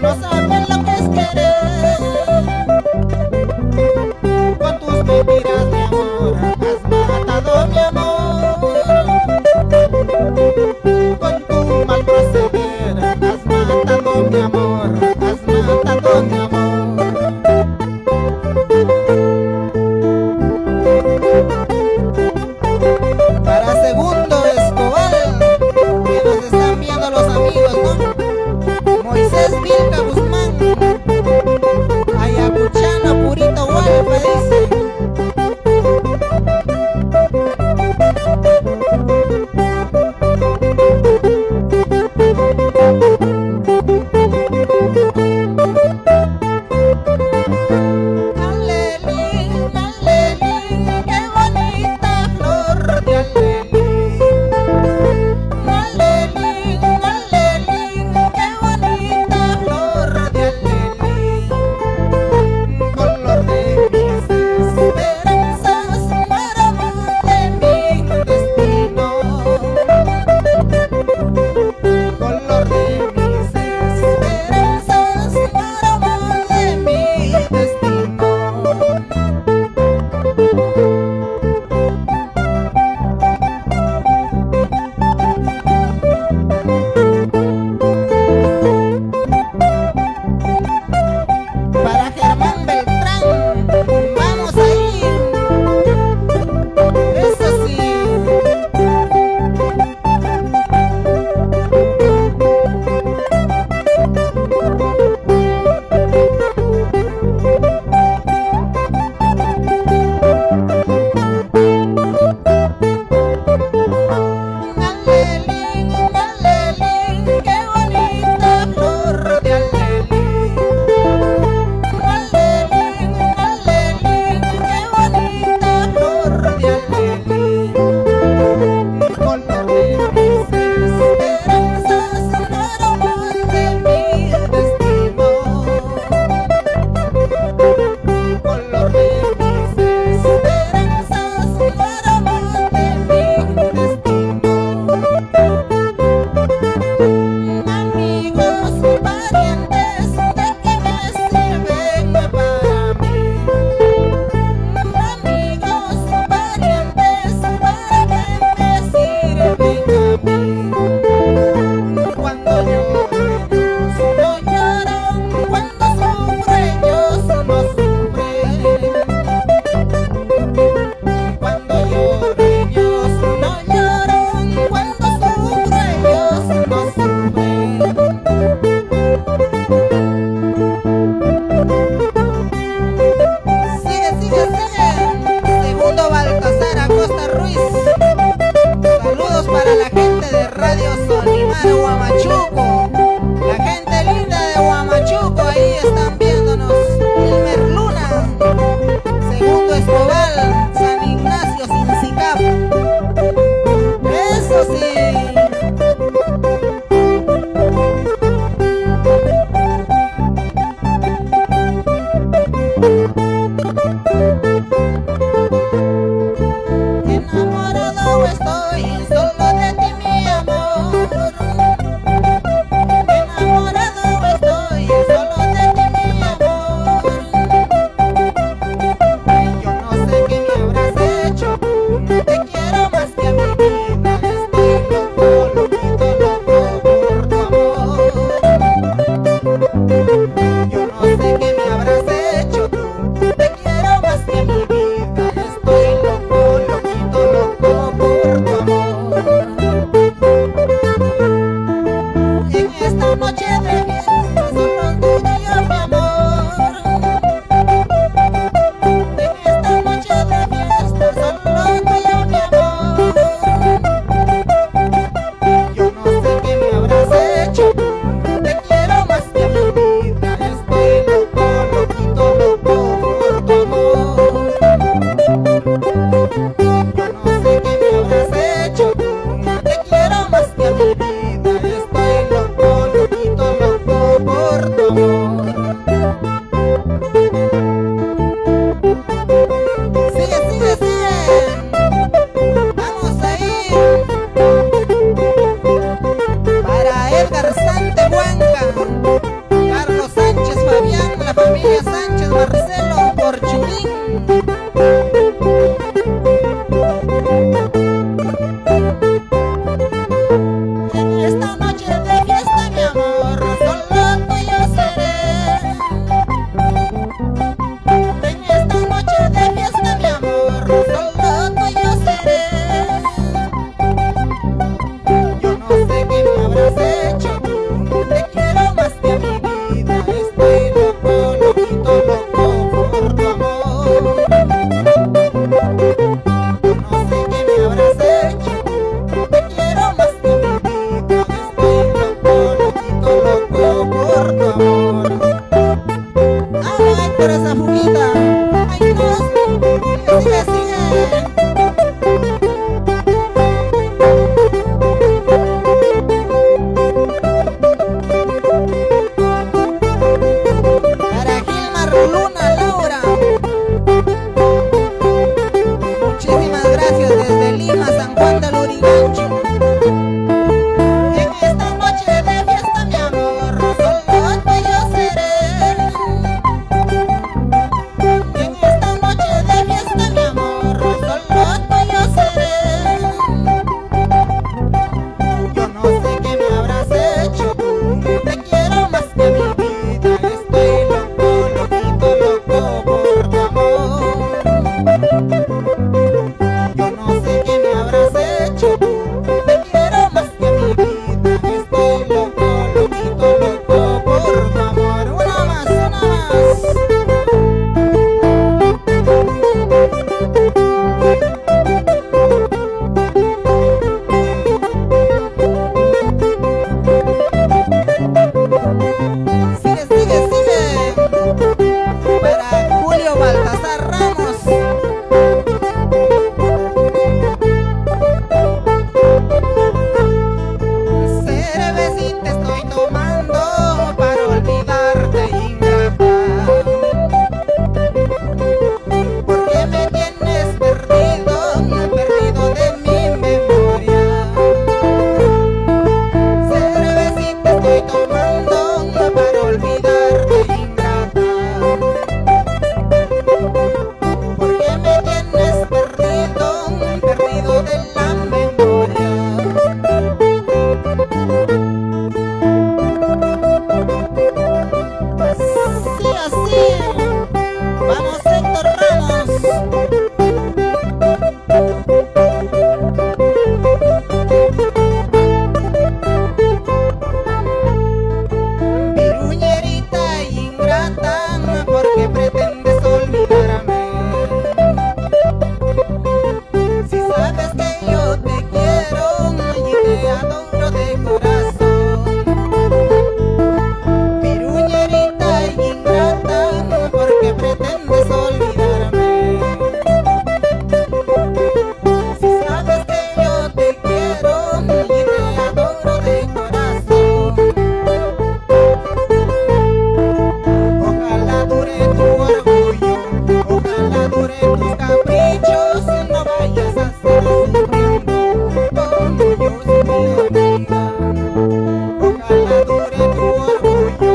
Speaker 2: no sabes lo que es querer. Con tus mentiras, mi amor, has matado mi amor. Con tu mal proceder, has matado mi amor, has matado mi amor. Para Segundo Escobar, que nos están viendo los amigos, ¿no? Moisés Vilca Guzmán, Ayacuchano Purito Hualpa, dice. Alelín, alelín, qué bonita flor de alelín. Alelín, alelín, qué bonita flor de alelín. Color de mis esperanzas, maravilla de mi destino. Color de mis esperanzas, maravilla de mi destino. Para Germán Beltrán, vamos a ir. Eso sí. Alelín, alelín, qué bonita flor de alelín. Alelín, alelín, qué bonita flor de alelín. Color de mis esperanzas, árbol de mi destino. Color de mis esperanzas, árbol de mi destino. Amigos y parientes, ¿de qué me sirven para mí? Amigos y parientes, ¿para qué me sirven a mí? Cuando lloro ellos no lloran, cuando sufro ellos no sufren. Cuando lloro ellos no lloran, cuando sufro ellos no sufren. Sigue, sigue, sigue. Segundo Baltasar Acosta Ruiz. Saludos para la gente de Radio Solimar, Huamachuco. La gente linda de Huamachuco, ahí están viéndonos. Ilmer Luna. Segundo Escobar, San Ignacio, Sincicap. Eso sí. Enamorado estoy solo de ti, mi amor. Enamorado estoy solo de ti, mi amor. Yo no sé qué me habrás hecho, te quiero más que a mi vida. Estoy loco, loquito, loco por tu amor. Yo no sé qué me habrás hecho, te quiero más que a mi vida. Estoy loco, loquito, loco por tu amor. En esta noche de fiesta solo tú y yo, mi amor. En esta noche de fiesta solo tú y yo, mi amor. Yo no sé qué me habrás hecho, te quiero más que a mi vida. Estoy loco, loquito, loco por tu amor. Yo no sé qué me habrás hecho, te quiero más que a mi vida. Estoy loco, loquito, loco por tu amor. Sigue, sigue, sigue. Vamos a ir. Para Edgar Santehuanca, familia Sánchez Marcelo por Chulín. En esta noche de fiesta, mi amor, solo tuyo seré. En esta noche de fiesta, mi amor, solo tuyo seré. Yo no sé qué me habrás hecho tú, te quiero más que a mi vida. Estoy loco, loquito, loco por tu amor. Yo no sé qué me habrás hecho tú, te quiero más que a mi vida. Estoy loco, loquito, loco por tu amor. Ay, por esa fuguita. Ay, no, sigue, sigue. Para Gilmar Luna Laura, muchísimas gracias desde Lima, San Juan del Urigancho. En esta noche de fiesta, mi amor, solo tuyo seré. En esta noche de fiesta, mi amor, solo tuyo seré. Yo no sé qué me habrás hecho tú, te quiero más que a mi vida. Estoy loco, loquito, loco por tu amor. Yo no sé qué me habrás hecho tú, te quiero más que a mi vida. Estoy loco, loquito, loco por tu amor. Una más, una más. Sigue, sigue, sigue. Para Julio Baltasar Ramos. Cervecita estoy tomando para olvidarte, ingrata. Porque me tienes perdido, perdido de mi memoria. Cervecita estoy tomando para olvidarte, ingrata. Porque me tienes perdido, perdido de la memoria. Así, así. Vamos, Héctor Ramos. Viruñerita ingrata, porque pretendes olvidarme. Si sabes que yo te quiero y te adoro de corazón. Viruñerita ingrata, porque pretendes olvidarme. Si sabes que yo te quiero y te adoro de corazón. Ojalá dure tu orgullo, ojalá dure tus caprichos, no vayas a estar sufriendo como yo sufrí, amiga. Ojalá dure tu orgullo,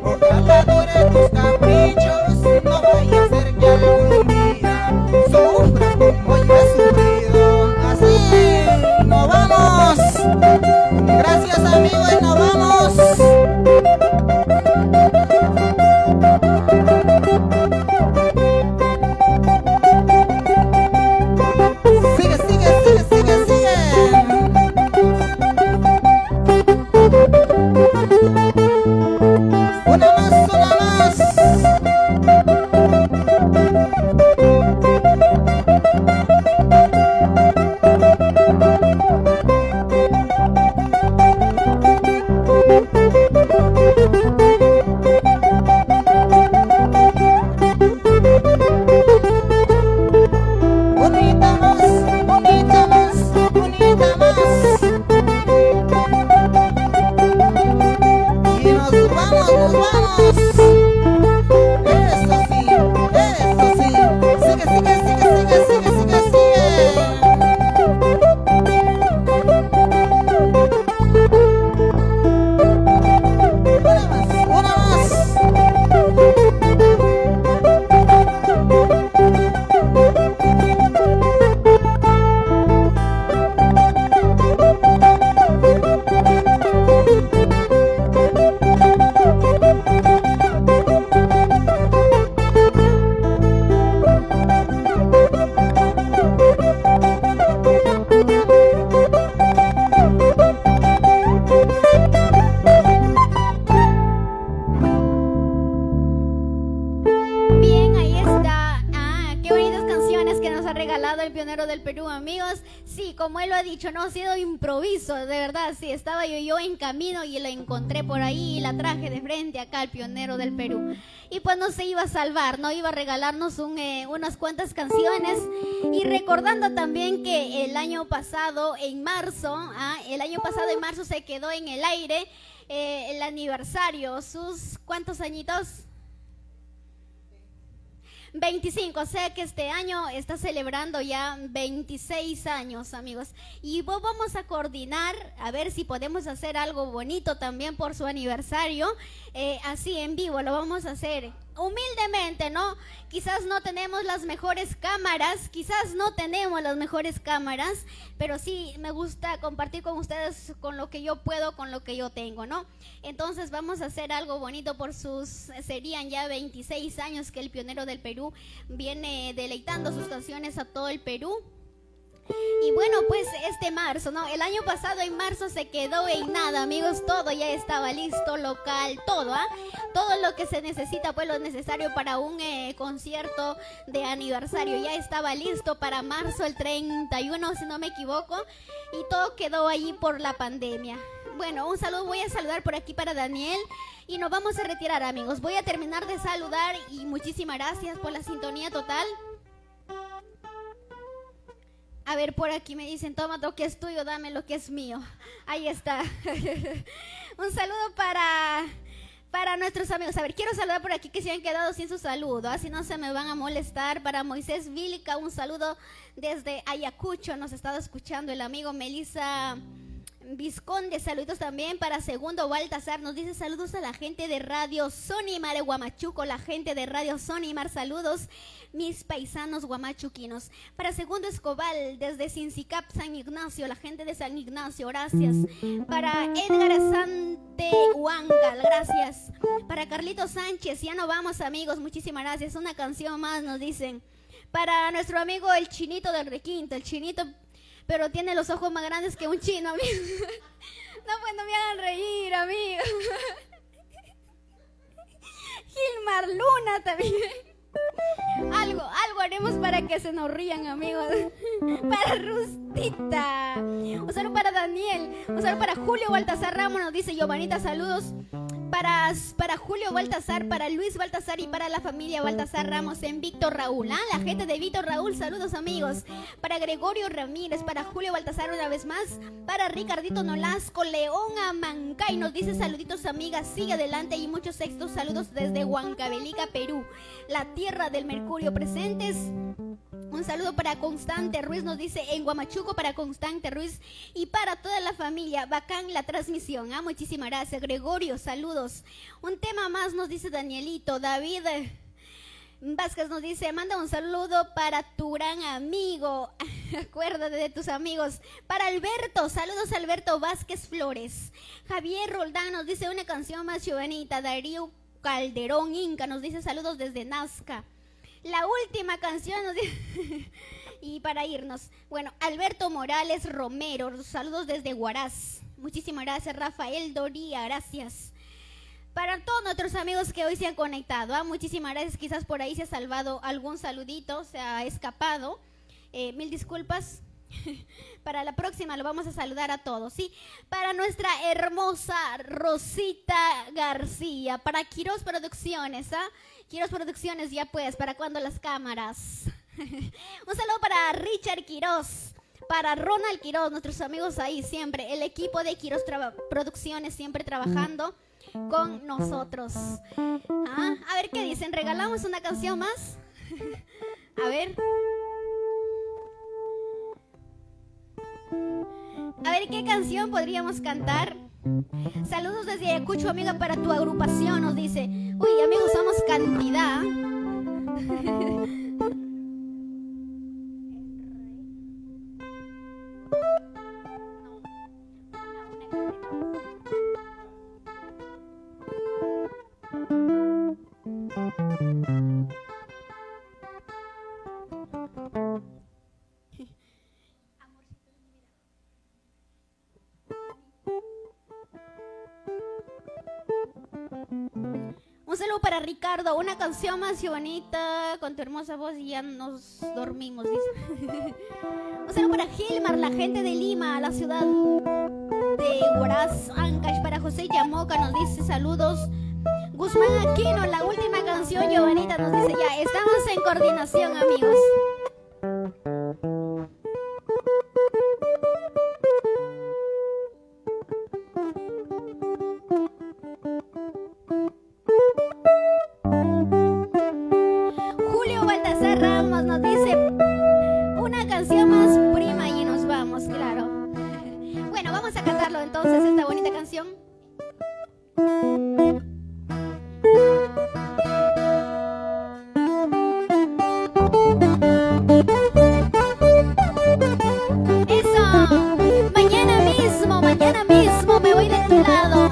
Speaker 2: ojalá dure tus caprichos, no vaya a ser que algún día sufras como yo he sufrido. Así, nos vamos. Gracias, amigo, y nos vamos. Sigue, sigue, sigue, sigue, sigue. Una más, una más. Bonita más, bonita más, bonita más. Y nos vamos, nos vamos. Eso sí, eso sí. Sigue, sigue, sigue, sigue, sigue, sigue, sigue. Una más, una más.
Speaker 1: regalado el pionero del Perú, amigos. Sí, como él lo ha dicho, no ha sido improviso, de verdad. Sí, estaba yo en camino y la encontré por ahí y la traje de frente acá al pionero del Perú. Y pues no se iba a salvar, no iba a regalarnos unas cuantas canciones. Y recordando también que el año pasado, en marzo, se quedó en el aire el aniversario. ¿Sus cuántos añitos? 25, o sea que este año está celebrando ya 26 años, amigos. Y vamos a coordinar, a ver si podemos hacer algo bonito también por su aniversario. Así en vivo lo vamos a hacer. Humildemente, ¿no? Quizás no tenemos las mejores cámaras, pero sí me gusta compartir con ustedes con lo que yo puedo, con lo que yo tengo, ¿no? Entonces vamos a hacer algo bonito serían ya 26 años que el pionero del Perú viene deleitando sus canciones a todo el Perú. Y bueno, pues este marzo, ¿no? El año pasado en marzo se quedó en nada, amigos, todo ya estaba listo, local, todo, ¿ah? Todo lo que se necesita, pues lo necesario para un concierto de aniversario, ya estaba listo para marzo, el 31, si no me equivoco, y todo quedó allí por la pandemia. Bueno, un saludo, voy a saludar por aquí para Daniel y nos vamos a retirar, amigos. Voy a terminar de saludar y muchísimas gracias por la sintonía total. A ver, por aquí me dicen, toma lo que es tuyo, dame lo que es mío. Ahí está. Un saludo para nuestros amigos. A ver, quiero saludar por aquí que se han quedado sin su saludo, así no se me van a molestar. Para Moisés Vílica, un saludo desde Ayacucho, nos ha estado escuchando el amigo Melissa Vizconde, saludos también para Segundo Baltasar, nos dice saludos a la gente de Radio Sonimar Huamachuco, la gente de Radio Sonimar, saludos mis paisanos guamachuquinos. Para Segundo Escobal, desde Cincicap, San Ignacio, la gente de San Ignacio, gracias. Para Edgar Sante Huangal, gracias. Para Carlito Sánchez, ya no vamos amigos, muchísimas gracias. Una canción más nos dicen. Para nuestro amigo el Chinito del Requinto, el Chinito, pero tiene los ojos más grandes que un chino, amigo. No, pues no me hagan reír, amigo. Gilmar Luna también. Algo haremos para que se nos rían, amigos. Para Rustita. Un saludo para Daniel. Un saludo para Julio Baltasar Ramos, nos dice Giovanita, saludos. Para Julio Baltasar, para Luis Baltasar y para la familia Baltasar Ramos en Víctor Raúl. La gente de Víctor Raúl, saludos amigos. Para Gregorio Ramírez, para Julio Baltasar una vez más. Para Ricardito Nolasco, León Amancay, nos dice saluditos amigas, sigue adelante y muchos éxitos, saludos desde Huancavelica, Perú, la tierra del mercurio presentes. Un saludo para Constante Ruiz, nos dice en Huamachuco, para Constante Ruiz y para toda la familia, bacán la transmisión, muchísimas gracias Gregorio, saludos. Un tema más nos dice Danielito, David Vázquez nos dice, manda un saludo para tu gran amigo, acuérdate de tus amigos. Para Alberto, saludos Alberto Vázquez Flores. Javier Roldán nos dice una canción más Giovanita. Darío Calderón Inca nos dice saludos desde Nazca. La última canción nos dice, y para irnos, bueno, Alberto Morales Romero, saludos desde Huaraz. Muchísimas gracias, Rafael Doría, gracias. Para todos nuestros amigos que hoy se han conectado, muchísimas gracias, quizás por ahí se ha salvado algún saludito, se ha escapado, mil disculpas. Para la próxima lo vamos a saludar a todos, ¿sí? Para nuestra hermosa Rosita García, para Quiroz Producciones, Quiroz Producciones, ya pues, ¿para cuándo las cámaras? Un saludo para Richard Quiroz, para Ronald Quiroz, nuestros amigos ahí siempre, el equipo de Quiroz Producciones siempre trabajando con nosotros. A ver qué dicen, ¿regalamos una canción más? A ver. A ver qué canción podríamos cantar. Saludos desde Ayacucho, amiga, para tu agrupación, nos dice. Uy, amigos, somos cantidad. Ricardo, una canción más y bonita con tu hermosa voz y ya nos dormimos, dice. Un saludo para Gilmar, la gente de Lima, la ciudad de Huaraz, Ancash. Para José Yamoca nos dice saludos. Guzmán Aquino, la última canción, Giovanita nos dice ya, estamos en coordinación, amigos. Julio Baltasar Ramos nos dice una canción más, prima, y nos vamos, claro. Bueno, vamos a cantarlo entonces, esta bonita canción. Eso, mañana mismo me voy de tu lado.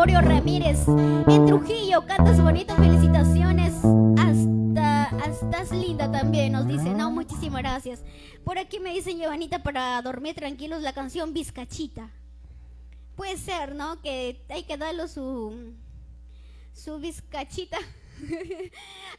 Speaker 1: Gregorio Ramírez. En Trujillo, cantas bonito, felicitaciones. Estás linda también, nos dice. No, muchísimas gracias. Por aquí me dicen, Giovanita, para dormir tranquilos, la canción Vizcachita. Puede ser, ¿no? Que hay que darle su vizcachita.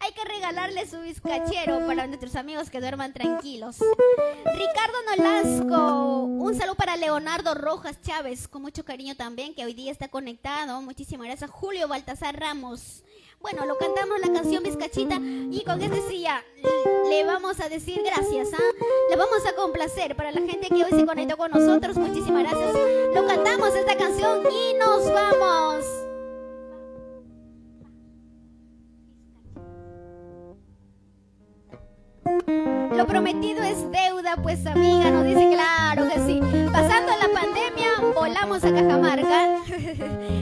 Speaker 1: Hay que regalarle su vizcachero para nuestros amigos que duerman tranquilos. Ricardo Nolasco, un saludo para Leonardo Rojas Chávez, con mucho cariño también, que hoy día está conectado. Muchísimas gracias. Julio Baltasar Ramos. Bueno, lo cantamos la canción Vizcachita y con este sí ya le vamos a decir gracias, ¿ah? Le vamos a complacer para la gente que hoy se conectó con nosotros. Muchísimas gracias. Lo cantamos esta canción y nos vamos. Lo prometido es deuda, pues amiga, nos dice, claro que sí. Pasando la pandemia, volamos a Cajamarca.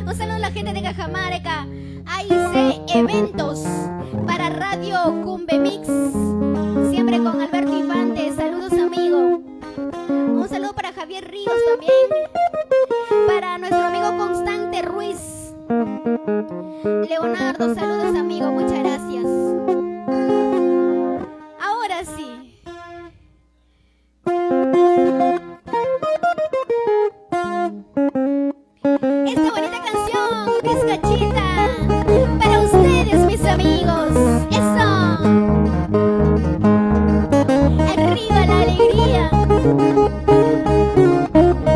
Speaker 1: Un saludo a la gente de Cajamarca. AIC Eventos para Radio Cumbe Mix. Siempre con Alberto Infante. Saludos, amigo. Un saludo para Javier Ríos también. Para nuestro amigo Constante Ruiz. Leonardo, saludos, amigo. Muchas gracias. Ahora sí. Esta bonita canción, Vizcachita, para ustedes, mis amigos. Eso. Arriba la alegría.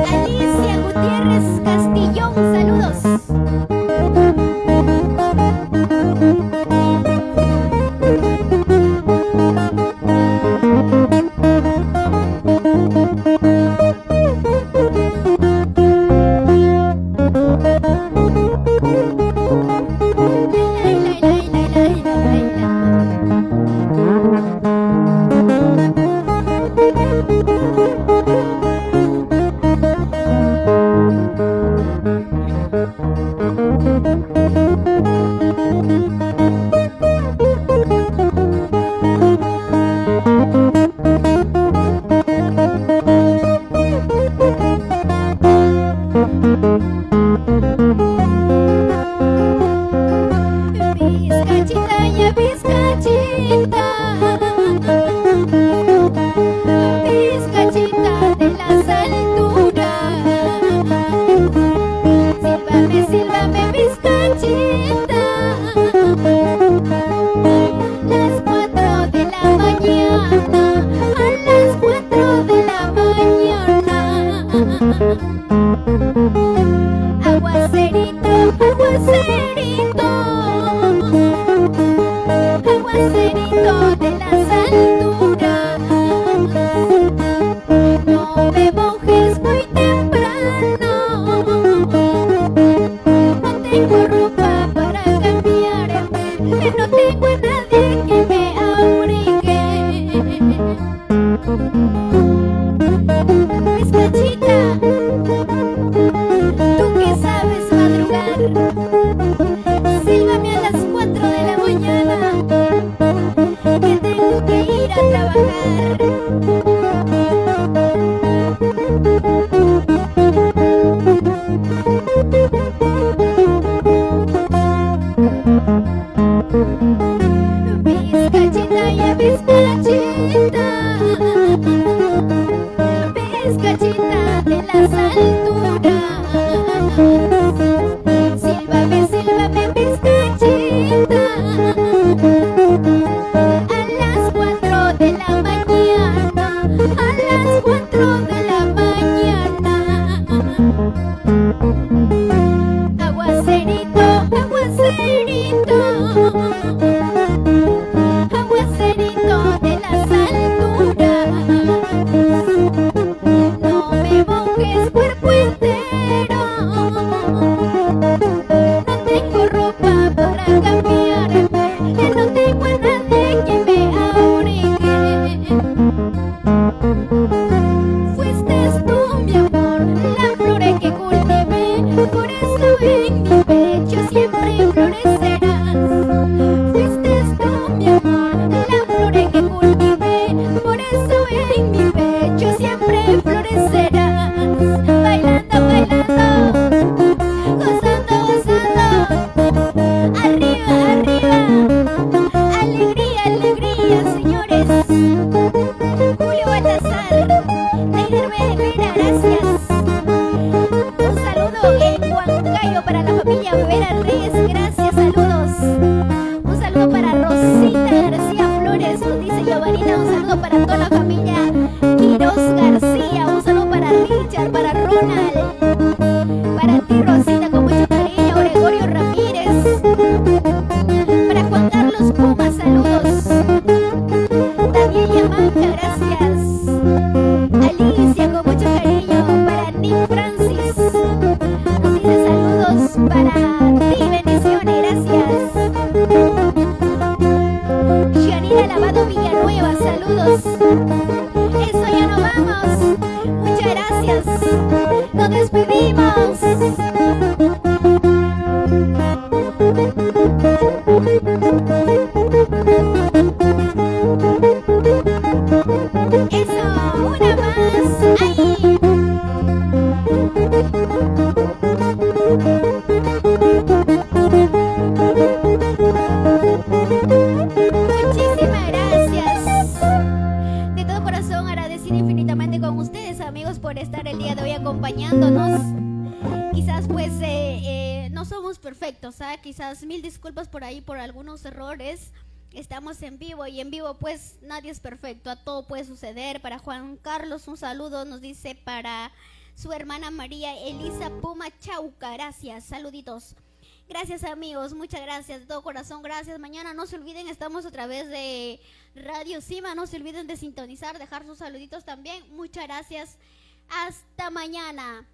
Speaker 1: Alicia Gutiérrez Castillón, saludos.
Speaker 3: Cuerpo entero.
Speaker 1: Vera, gracias. Un saludo en Huancayo para la familia Vera Reyes, gracias, saludos. Un saludo para Rosita García Flores, nos dice Giovanita, un saludo para toda la familia Quiroz García, un saludo para Richard, para Ronald, para ti Rosita, con mucho cariño, Gregorio Ramírez, para Juan Carlos Puma, saludos. Daniel Yamanca, gracias. Alicia, con mucho cariño, para Nick Francis, nos dice saludos para ti, bendiciones, gracias. Yanira Lavado Villanueva, saludos. Eso, ya nos vamos. Muchas gracias. Nos despedimos. Eso, una más. Ahí. Muchísimas gracias. De todo corazón agradecido infinitamente con ustedes, amigos, por estar el día de hoy acompañándonos. Quizás pues no somos perfectos, ¿ah? Quizás mil disculpas por ahí por algunos errores. Estamos en vivo y en vivo pues nadie es perfecto, a todo puede suceder. Para Juan Carlos un saludo, nos dice para su hermana María Elisa Puma Chauca, gracias, saluditos. Gracias amigos, muchas gracias, de todo corazón, gracias. Mañana no se olviden, estamos a través de Radio Cima, no se olviden de sintonizar, dejar sus saluditos también. Muchas gracias, hasta mañana.